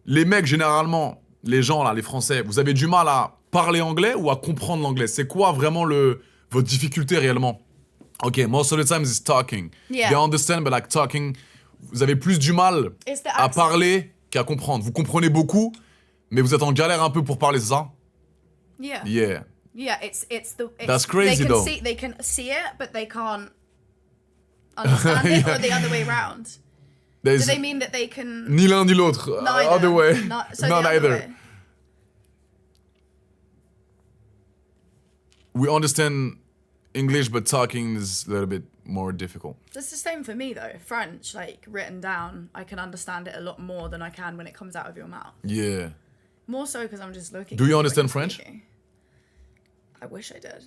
Les mecs, généralement, les gens là, les Français, vous avez du mal à parler anglais ou à comprendre l'anglais? C'est quoi vraiment votre difficulté réellement? Ok, most of the time it's talking. Yeah. They understand, but like talking, vous avez plus du mal It's the à accent. parler qu'à comprendre. Vous comprenez beaucoup, mais vous êtes en galère un peu pour parler, c'est ça? Yeah. Yeah. Yeah, it's That's crazy, they can though. they can see it, but they can't understand it, or the other way round. Do There's they mean that they can ni l'un ni l'autre. neither? Other way. So Not the other either. way. We understand English, but talking is a little bit more difficult. It's the same for me though. French, like written down, I can understand it a lot more than I can when it comes out of your mouth. Yeah. More so because I'm just looking. Do you at what understand you're French? speaking. I wish I did.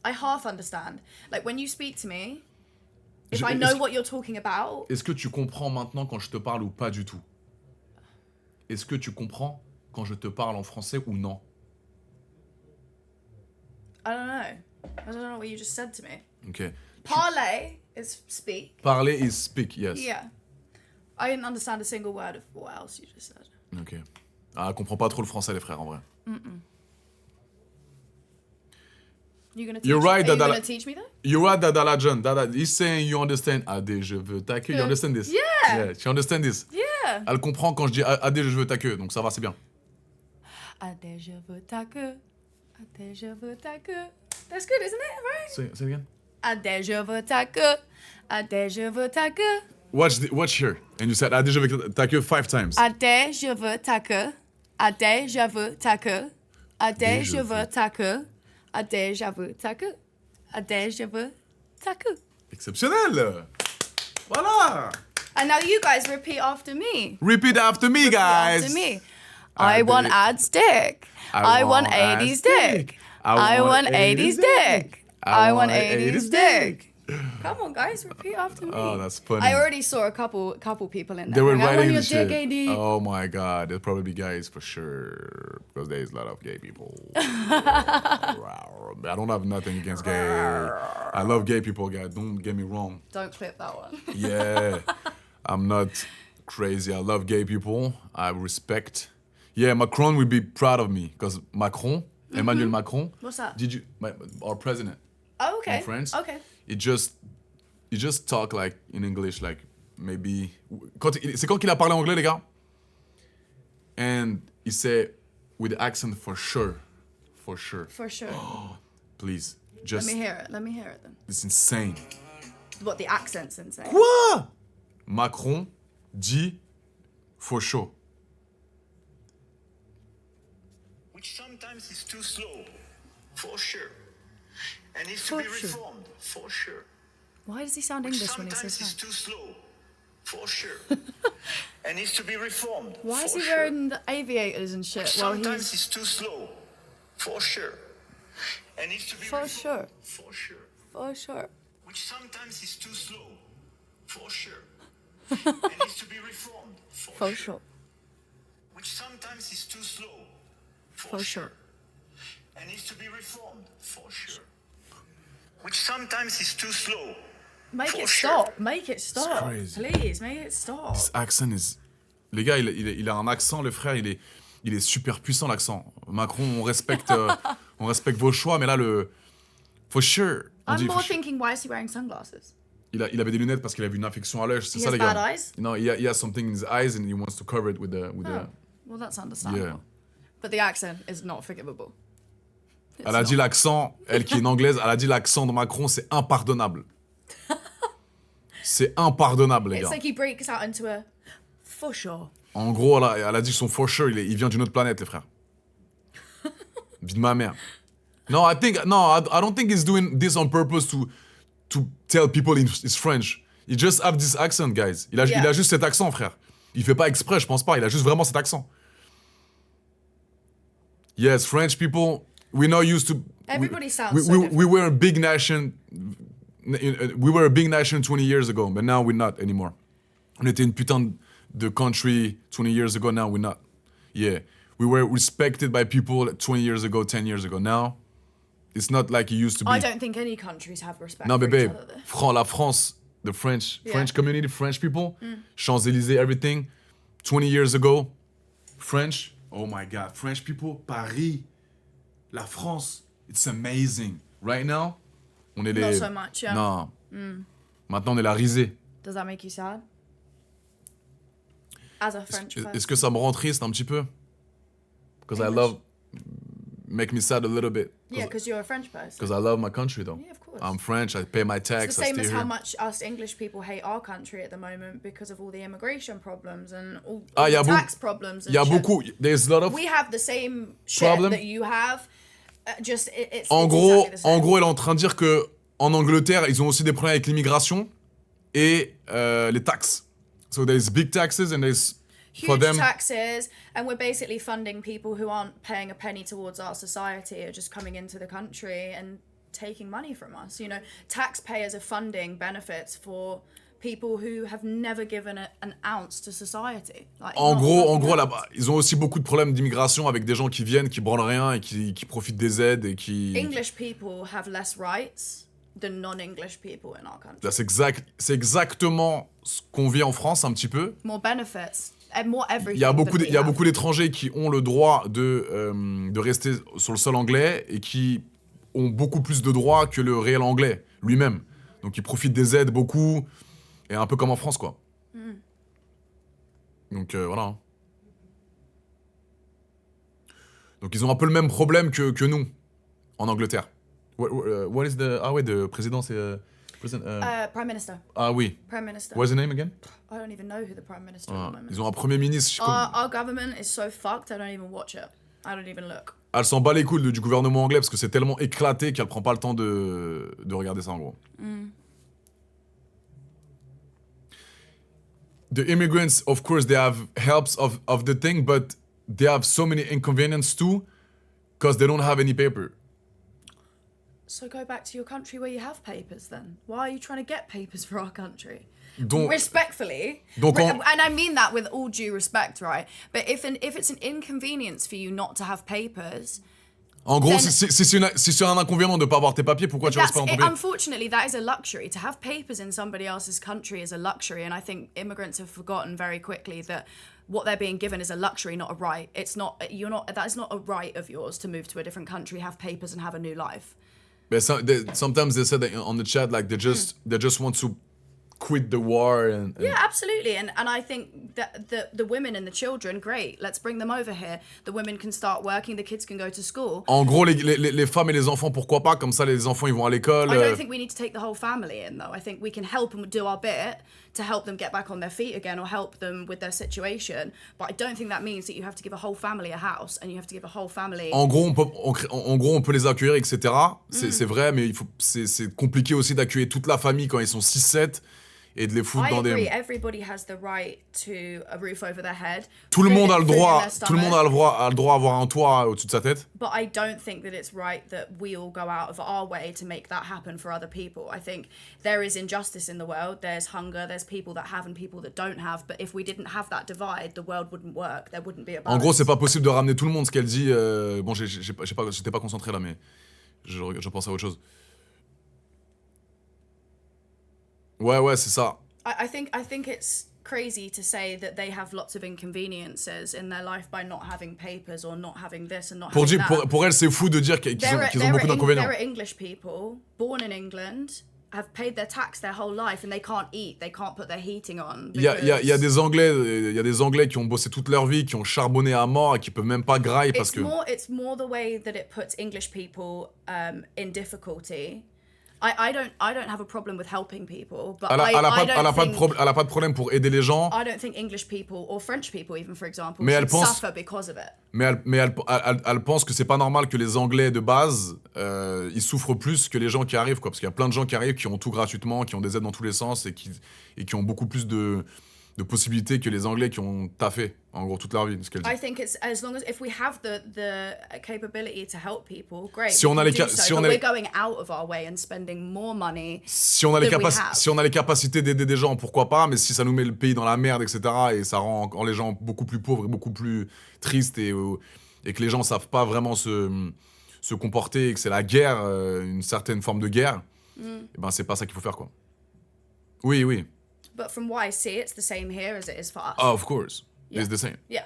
I half understand. Like when you speak to me, if I know what you're talking about, Est-ce que tu comprends maintenant quand je te parle ou pas du tout? Est-ce que tu comprends quand je te parle en français ou non? I don't know. I don't know what you just said to me. Ok. Parler is speak. Parler is speak, yes. Yeah. I didn't understand a single word of what else you just said. Ok. Ah, elle comprend pas trop le français, les frères, en vrai. You gonna teach You're right, Are you Dada. gonna teach me though? You're right, Dada Lajan. Dada, he's saying you understand. Adé, je veux ta queue. You understand this? Yeah. Yeah, she understand this. Yeah. Elle comprend quand je dis Adé, je veux ta queue. Donc ça va, c'est bien. Ade je veux ta queue. Ade je veux ta queue. That's good, isn't it? Right? Say it again. Ade je veux ta queue. Ade je veux ta queue. Watch here. And you said, Ade, je veux ta queue 5 times. Ade je veux ta queue. Ade je veux ta queue. Ade je veux ta queue. Ade je veux ta queue. Ade je veux ta queue. Exceptionnel. Voilà. And now you guys repeat after me. Repeat after me, guys. After me. I want Ad's dick. I want 80s dick. I want 80s dick. I want 80s dick. Come on, guys, repeat after me. Oh, that's funny. I already saw a couple people in there. They were going, I want writing your this shit. dick, AD. Oh my god, there'll probably be guys for sure. Because there's a lot of gay people. I don't have nothing against gay. I love gay people, guys. Don't get me wrong. Don't clip that one. Yeah, I'm not crazy. I love gay people. I respect. Yeah, Macron will be proud of me. Because Macron, Emmanuel Macron. What's that? Our president Oh, okay. in France. Okay. He just talk like in English, like maybe. C'est quand qu'il a parlé anglais, les gars? And he said with accent for sure. For sure. For sure. Please. Let Just. me hear it. Let me hear it then. It's insane. What, the accent's insane. Quoi? Macron dit for sure. Which sometimes is too slow, for sure. And needs to For be sure. reformed, for sure. Why does he sound Which English when he says sometimes is that? too slow, for sure. And needs to be reformed, Why is for he sure. wearing the aviators and shit while Sometimes he's... is too slow, for sure. And needs to be For reformed, sure. for sure. For sure. Which sometimes is too slow, for sure. And needs to be reformed, For for sure. sure. Which sometimes is too slow, For sure. and needs to be reformed, for sure. Which sometimes is too slow. Make For it sure. stop. Make it stop. crazy. Please, make it stop. This accent is. Les gars, il a un accent, le frère, il est super puissant, l'accent. Macron, on respecte vos choix, mais là, for sure. On I'm dit more for sure. thinking, why is he wearing sunglasses? Il avait des lunettes parce qu'il avait une infection à l'œil, c'est He ça, has les gars. bad eyes? No, he has something in his eyes and he wants to cover it with the. Oh, well, that's understandable. Yeah. But the accent is not forgivable. It's Elle a dit not. l'accent, elle qui est une anglaise, elle a dit l'accent de Macron, c'est impardonnable. C'est impardonnable, les It's gars. like he breaks out into a for sure. En gros, elle a dit que son for sure, il vient d'une autre planète, les frères. Vie de ma mère. No, I don't think he's doing this on purpose to tell people it's French. He just have this accent, guys. Il a juste cet accent, frère. Il fait pas exprès, je pense pas. Il a juste vraiment cet accent. Yes, French people, we're not used to. Everybody sounds so different. We were a big nation. We were a big nation 20 years ago, but now we're not anymore. On était une putain de country 20 years ago, now we're not. Yeah. We were respected by people 20 years ago, 10 years ago. Now, it's not like it used to be. I don't think any countries have respect No, for but each babe, other. Though. La France, the French Yeah. French community, French people, Champs-Élysées, everything. 20 years ago, French, oh my God, French people, Paris, la France, it's amazing. Right now, on est les... Not so much, yeah. Non. Maintenant, on est la risée. Does that make you sad? As a French person. Est-ce que ça me rend triste un petit peu? Because I English. love... Make me sad a little bit. Yeah, because you're a French person. Because I love my country, though. Yeah, of course. I'm French, I pay my It's tax, the I same stay as here. how much us English people hate our country at the moment because of all the immigration problems and all Ah, y the a tax problems and Il y a shit. beaucoup... There's a lot of... We have the same shit Problem? that you have. It's En it's gros, exactly the same. elle est en train de dire que en Angleterre, ils ont aussi des problèmes avec l'immigration et les taxes. So there's big taxes and there's for Huge them. taxes, and we're basically funding people who aren't paying a penny towards our society, are just coming into the country and taking money from us. You know, taxpayers are funding benefits for people who have never given an ounce to society. Like, En not gros, nothing else. là-bas, ils ont aussi beaucoup de problèmes d'immigration avec des gens qui viennent, qui branlent rien et qui profitent des aides et qui. English people have less rights than non-English people in our country. C'est exactement ce qu'on vit en France un petit peu. More benefits and more everything. Il y a than we have. beaucoup d'étrangers qui ont le droit de rester sur le sol anglais et qui ont beaucoup plus de droits que le réel anglais lui-même. Donc ils profitent des aides beaucoup, et un peu comme en France, quoi. Donc voilà. Donc ils ont un peu le même problème que nous, en Angleterre. What is the... Ah ouais, the président, c'est... Prime Minister. Ah oui. Prime Minister. What's the name again? I don't even know who the Prime Minister at Ah, the moment. ils ont un premier ministre. Our government is so fucked, I don't even watch it. I don't even look. Elle s'en bat les couilles du gouvernement anglais parce que c'est tellement éclaté qu'elle prend pas le temps de regarder ça en gros. The immigrants, of course, they have helps of the thing, but they have so many inconveniences too because they don't have any paper. So go back to your country where you have papers then. Why are you trying to get papers for our country? Donc, Respectfully, Donc and I mean that with all due respect, right? But if it's an inconvenience for you not to have papers, en gros, then- si c'est un inconvénient de pas avoir tes papiers, pourquoi tu restes pas dans ton pays? unfortunately, that is a luxury. To have papers in somebody else's country is a luxury, and I think immigrants have forgotten very quickly that what they're being given is a luxury, not a right. It's not. That is not a right of yours to move to a different country, have papers, and have a new life. But sometimes they said that on the chat, like they just want to quit the war and Yeah, absolutely. And I think that the women and the children, great. Let's bring them over here. The women can start working. The kids can go to school. En gros, les femmes et les enfants, pourquoi pas? Comme ça, les enfants, ils vont à l'école. I don't think we need to take the whole family in, though. I think we can help and do our bit to help them get back on their feet again or help them with their situation. But I don't think that means that you have to give a whole family a house and you have to give a whole family... En gros, on peut les accueillir, etc. C'est vrai, mais c'est compliqué aussi d'accueillir toute la famille quand ils sont 6-7 et de les foutre I dans agree. des... Everybody has the right to a roof over their head. Tout le monde a le food in droit, their tout le monde a le droit à avoir un toit au-dessus de sa tête. But I don't think that it's right that we all go out of our way to make that happen for other people. I think there is injustice in the world. There's hunger. There's people that have and people that don't have. But if we didn't have that divide, the world wouldn't work. There wouldn't be a balance. En gros, c'est pas possible de ramener tout le monde, ce qu'elle dit. Bon, j'étais pas concentré là, mais je pensais à autre chose. Ouais, c'est ça. I think it's crazy to say that they have lots of inconveniences in their life by not having papers or not having this and not having that. Pour elle, c'est fou de dire qu'ils ont beaucoup d'inconvénients. There are English people born in England, have paid their tax their whole life and they can't eat, they can't put their heating on. Il y a des Anglais qui ont bossé toute leur vie, qui ont charbonné à mort et qui peuvent même pas grailler parce que... It's more the way that it puts English people in difficulty. I don't have a problem with helping people, but Elle a pas de problème pour aider les gens. I don't think English people or French people, even for example, Mais should suffer because of it. Mais elle pense que c'est pas normal que les Anglais de base, ils souffrent plus que les gens qui arrivent, quoi. Parce qu'il y a plein de gens qui arrivent, qui ont tout gratuitement, qui ont des aides dans tous les sens et qui ont beaucoup plus de possibilités que les Anglais qui ont taffé, en gros, toute leur vie, ce qu'elle dit. I think it's as long as if we have the capability to help people, great. Si on a les we're going out of our way and spending more money. Si on a les capacités d'aider des gens, pourquoi pas, mais si ça nous met le pays dans la merde, etc., et ça rend encore les gens beaucoup plus pauvres et beaucoup plus tristes et que les gens savent pas vraiment se comporter et que c'est la guerre, une certaine forme de guerre, et ben c'est pas ça qu'il faut faire, quoi. Oui. But from what I see, it's the same here as it is for us. Oh, of course. Yeah. It's the same. Yeah.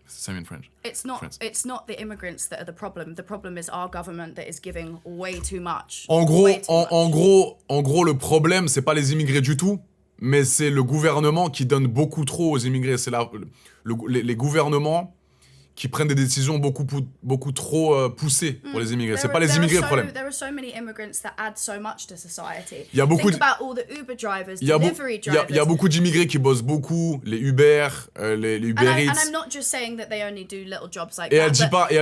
It's the same in French. It's not. France. It's not the immigrants that are the problem. The problem is our government that is giving way too much. En gros, Way too much. en gros, le problème, c'est pas les immigrés du tout, mais c'est le gouvernement qui donne beaucoup trop aux immigrés. C'est les gouvernements qui prennent des décisions beaucoup trop poussées pour les immigrés. C'est pas les immigrés le problème. There are so many immigrants that add so much to society. Il y a beaucoup Think about all the Uber drivers, Il y a delivery drivers. il y a beaucoup d'immigrés qui bossent beaucoup, les Uber, les Uber And Eats. I'm not just saying that they only do little jobs like Et that. elle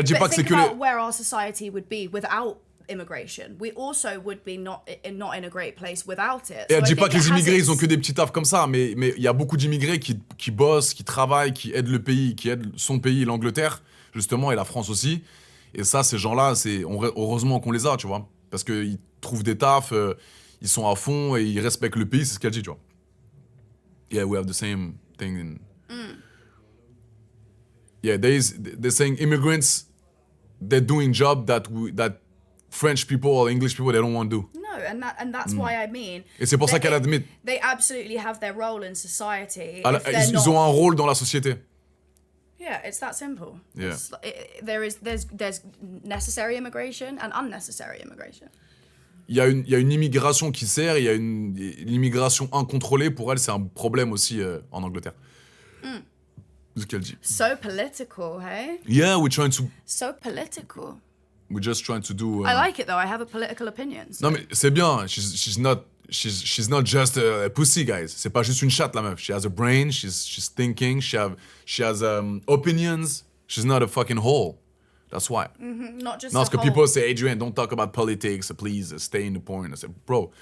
dit pas que c'est que think les... about where our society would be without immigration. We also would be not in a great place without it. Et elle So I dit pas think que les it has immigrés, its- ils ont que des petits tafs comme ça, mais il y a beaucoup d'immigrés qui bossent, qui travaillent, qui aident le pays, qui aident son pays, l'Angleterre, justement, et la France aussi. Et ça, ces gens-là, heureusement qu'on les a, tu vois. Parce qu'ils trouvent des tafs, ils sont à fond et ils respectent le pays, c'est ce qu'elle dit, tu vois. Yeah, we have the same thing Yeah, they're saying immigrants, they're doing job that French people or English people, they don't want to do. No, and that's why I mean. Et c'est pour ça qu'elle admet. They absolutely have their role in society. Alors, if they're ils ont not- un rôle dans la société. Yeah, it's that simple. Yeah. There's necessary immigration and unnecessary immigration. Il y a une immigration qui sert, il y a l'immigration incontrôlée, pour elle, c'est un problème aussi en Angleterre. de ce qu'elle dit. So political, hey? Yeah, So political. we're just trying to do... I like it though. I have a political opinion. So. Non mais c'est bien, she's not just a pussy, guys. C'est pas juste une chatte, la meuf. She has a brain, she's thinking, she has opinions. She's not a fucking hole. That's why. Not just No, a it's because whole- people say, Adrian, don't talk about politics, please, stay in the point. I said, bro,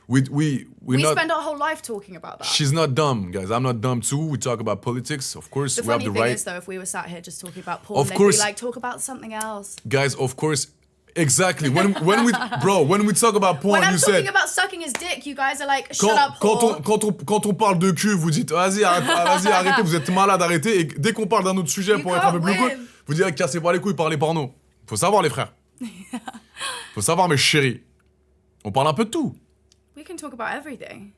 we're we not... spend our whole life talking about that. She's not dumb, guys. I'm not dumb too. We talk about politics, of course. The We have funny the thing right... is though, if we were sat here just talking about porn, Of they'd course. be like, talk about something else. Guys, of course... Exactly. When we talk about porn, When I'm you talking said... about sucking his dick, you guys are like, shut up, whore. Quand on parle de cul, vous dites vas-y, arrêtez, vous êtes malade, arrêtez. Et dès qu'on parle d'un autre sujet You pour être un peu can't plus cool, win. vous dites cassez pas les couilles, parlez porno. Faut savoir, les frères. Faut savoir, mes chéris. On parle un peu de tout. We can talk about everything.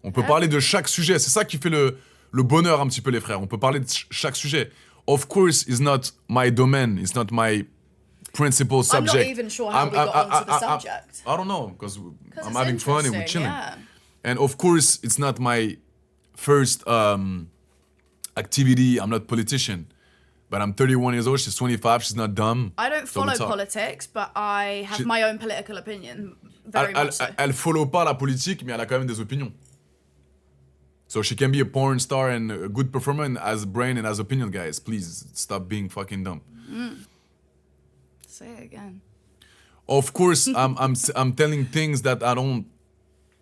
On peut parler de chaque sujet. C'est ça qui fait le bonheur un petit peu, les frères. On peut parler de chaque sujet. Of course, it's not my domain. It's not my principal I'm subject. not even sure how we got onto the subject. I don't know, because 'Cause I'm it's having fun and we're interesting, chilling. yeah. And of course, it's not my first activity. I'm not a politician. But I'm 31 years old, she's 25, she's not dumb. I don't So we follow talk. politics, but I have She- my own political opinion. Very much so. Elle follow pas la politique, mais elle a quand même des opinions. So she can be a porn star and a good performer and has brain and has opinion, guys. Please stop being fucking dumb. Say it again. Of course, I'm telling things that I don't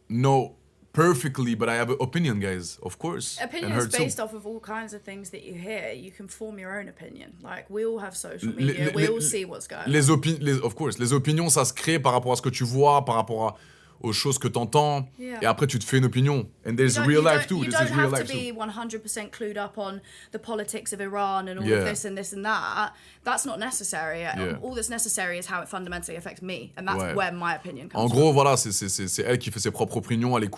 know perfectly, but I have an opinion, guys. Of course. Opinion And is her too. based off of all kinds of things that you hear. You can form your own opinion. Like, we all have social Les- media. les- we all les- see what's going on. Of course, les opinions, ça se crée par rapport à ce que tu vois, par rapport aux choses que tu entends. Yeah. Et après, tu te fais une opinion. And there's You don't- real you life don't- too. You This don't is real have life to be too. 100% clued up on the politics of Iran and all Yeah. of this and this and that. That's not necessary. Yeah. All that's necessary is how it fundamentally affects me, and that's Ouais. where my opinion comes En from. gros, voilà, c'est elle qui fait ses propres opinions, elle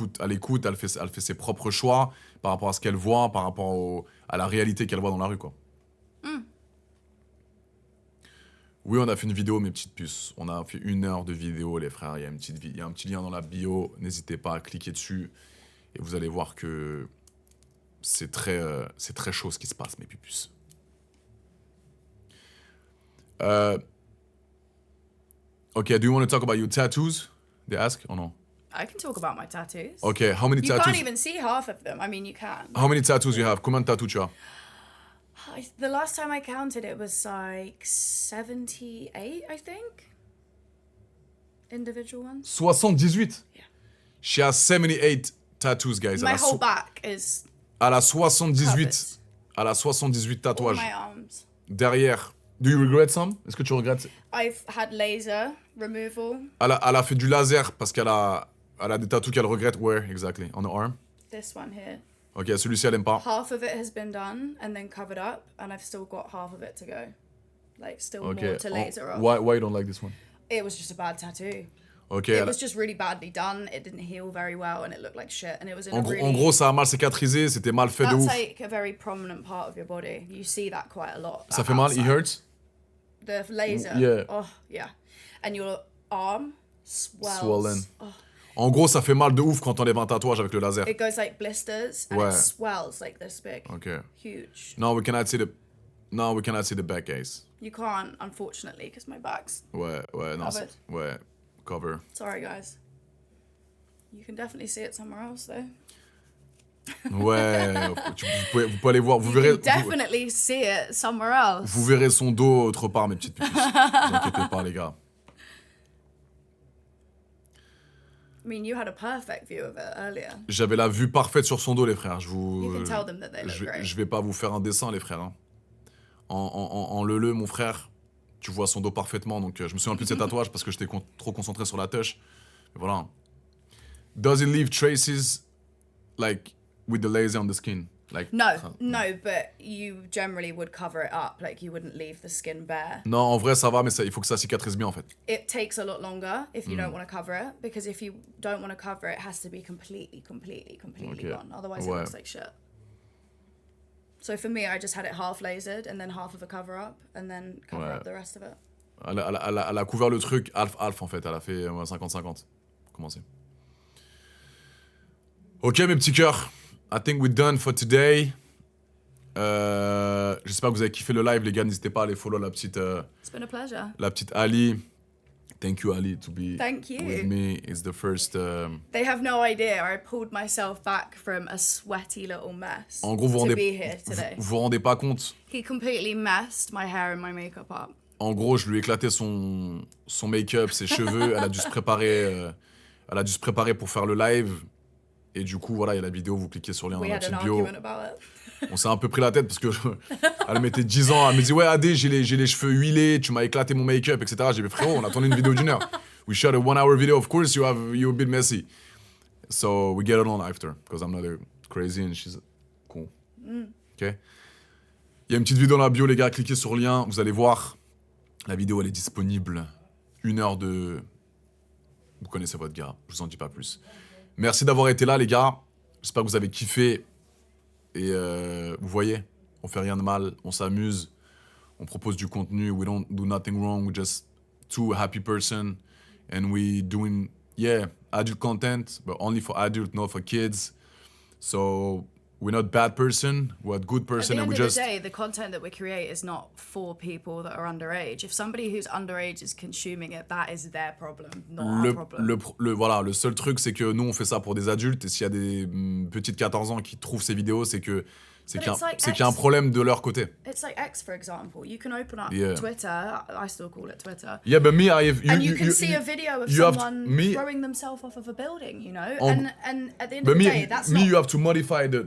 fait ses propres choix par rapport à ce qu'elle voit, par rapport à la réalité qu'elle voit dans la rue, quoi. Oui, on a fait une vidéo, mes petites puces. On a fait 1 heure de vidéo, les frères. Il y a un petit lien dans la bio. N'hésitez pas à cliquer dessus. Et vous allez voir que c'est très chaud ce qui se passe, mes puces. Okay, do you want to talk about your tattoos? They ask or no? I can talk about my tattoos. Okay, how many You tattoos? can't even see half of them. I mean, you can. How many tattoos you have? Combien de tattoos tu as? The last time I counted, it was like 78, I think. Individual ones. 78. Yeah. She has 78 tattoos, guys. My whole back is Elle a 78. covered. Elle a 78 All tatouages. my arms. Derrière. Do you regret some? Est-ce que tu regrettes? I've had laser removal. Elle a fait du laser parce qu'elle a des tattoos qu'elle regrette. Where exactly? On the arm? This one here. Ok, celui-ci elle aime pas. Half of it has been done and then covered up, and I've still got half of it to go. Like, still Ok. more to laser off. Why you don't like this one? It was just a bad tattoo. Ok. It was just really badly done. It didn't heal very well, and it looked like shit. And it was in a En really... gros, ça a mal cicatrisé. C'était mal fait de That's ouf. like a very prominent part of your body. You see that quite a lot. Ça fait mal? It outside. hurts? The laser. Yeah. Oh, yeah. And your arm swells. Swollen. Oh, En gros, ça fait mal de ouf quand on enlève un tatouage avec le laser. it goes like blisters, and Ouais. it swells like this big. Ok. Huge. No, we cannot see the back, guys. You can't, unfortunately, because my back's... Ouais, non. Covered. Ouais, cover. Sorry, guys. You can definitely see it somewhere else, though. Ouais, vous pouvez aller voir. Vous You verrez, can definitely see it somewhere else. vous verrez son dos autre part, mes petites puces. Ne vous inquiétez pas, les gars. I mean, you had a perfect view of it earlier. J'avais la vue parfaite sur son dos, les frères. You can tell them that they look great. Je vais pas vous faire un dessin, les frères. Hein. En le, mon frère, tu vois son dos parfaitement. Donc, je me souviens plus de ses tatouages parce que j'étais trop concentré sur la touche. Mais voilà. Does it leave traces, like, with the laser on the skin? Like, No, but you generally would cover it up. Like, you wouldn't leave the skin bare. Non, en vrai, ça va, mais il faut que ça cicatrise bien, en fait. It takes a lot longer if you don't want to cover it, because if you don't want to cover it, it has to be completely Okay. gone. Otherwise, Ouais. it looks like shit. So for me, I just had it half lasered and then half of a cover up and then cover Ouais. up the rest of it. Elle a couvert le truc half, en fait. Elle a fait 50-50. Commencez. Ok, mes petits cœurs. I think we're done for today. J'espère que vous avez kiffé le live, les gars. N'hésitez pas à aller follow It's been a pleasure. la petite Ali. Thank you, Ali, to be Thank you. with me. It's the first. They have no idea. I pulled myself back from a sweaty little mess En gros, to be here today. vous rendez pas compte. He completely messed my hair and my makeup up. En gros, je lui ai éclaté son make-up, ses cheveux. Elle a dû se préparer pour faire le live. Et du coup, voilà, il y a la vidéo. Vous cliquez sur le lien dans We la had an petite bio. argument about it. On s'est un peu pris la tête parce que elle mettait 10 ans. Elle me dit ouais, Adé, j'ai les cheveux huilés. Tu m'as éclaté mon make-up, etc. J'ai dit frérot, on a tourné une vidéo d'1 heure. We shot a 1-hour video. Of course, you're a bit messy. So we get it on after because I'm not crazy and she's cool. Ok. Il y a une petite vidéo dans la bio, les gars. Cliquez sur le lien. Vous allez voir. La vidéo, elle est disponible. 1 heure de. Vous connaissez votre gars. Je vous en dis pas plus. Merci d'avoir été là, les gars. J'espère que vous avez kiffé. Et vous voyez, on fait rien de mal, on s'amuse, on propose du contenu. We don't do nothing wrong. We're just two happy person, and we doing adult content, but only for adult, not for kids. So we're not bad person. We're a good At person, the and end we of the just. day, the content that we create is not for people that are underage. If somebody who's underage is consuming it, that is their problem, not our problem. Voilà, le seul truc, c'est que nous, on fait ça pour des adultes. Et s'il y a des petites 14 ans qui trouvent ces vidéos, c'est qu'il y a un problème de leur côté. It's like X, for example. You can open up Yeah. Twitter. I still call it Twitter. Yeah, but me, And you can see a video of you have someone me- throwing themselves off of a building, you know? En- And at the end But of the me, day, that's me, not... you have to modify the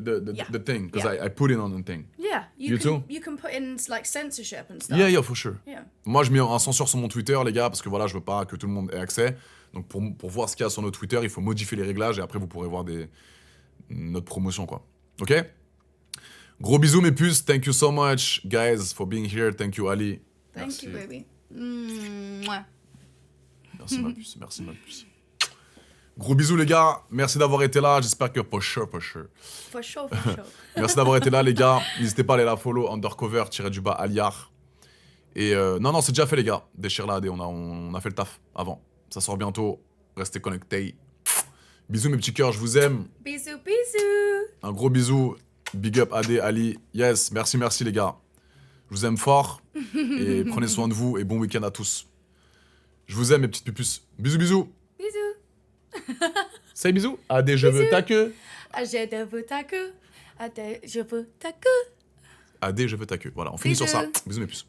thing because Yeah. I put it on the thing. Yeah, You too? You can put in like censorship and stuff. Yeah, for sure. Yeah. Moi, je mets un censure sur mon Twitter, les gars, parce que voilà, je veux pas que tout le monde ait accès. Donc, pour voir ce qu'il y a sur notre Twitter, il faut modifier les réglages et après, vous pourrez voir notre promotion, quoi. Ok? Gros bisous, mes puces. Thank you so much, guys, for being here. Thank you, Ali. Thank you, baby. Mwah. Merci, ma puce. Merci, ma puce. Gros bisous, les gars. Merci d'avoir été là. J'espère que for sure. For sure, for sure. Merci d'avoir été là, les gars. N'hésitez pas à aller la follow, undercover-aliar. Et non, c'est déjà fait, les gars. Déchire la AD, on a fait le taf avant. Ça sort bientôt. Restez connectés. Bisous, mes petits cœurs, je vous aime. Bisous, bisous. Un gros bisou. Big up, AD, Ali. Yes, merci, les gars. Je vous aime fort. Et prenez soin de vous. Et bon week-end à tous. Je vous aime, mes petites pupuces. Bisous, bisous. Bisous. Say bisous. AD, je veux ta queue. Je veux ta queue. Je veux ta queue. AD, je veux ta queue. Voilà, on finit sur ça. Bisous. Bisous, mes puces.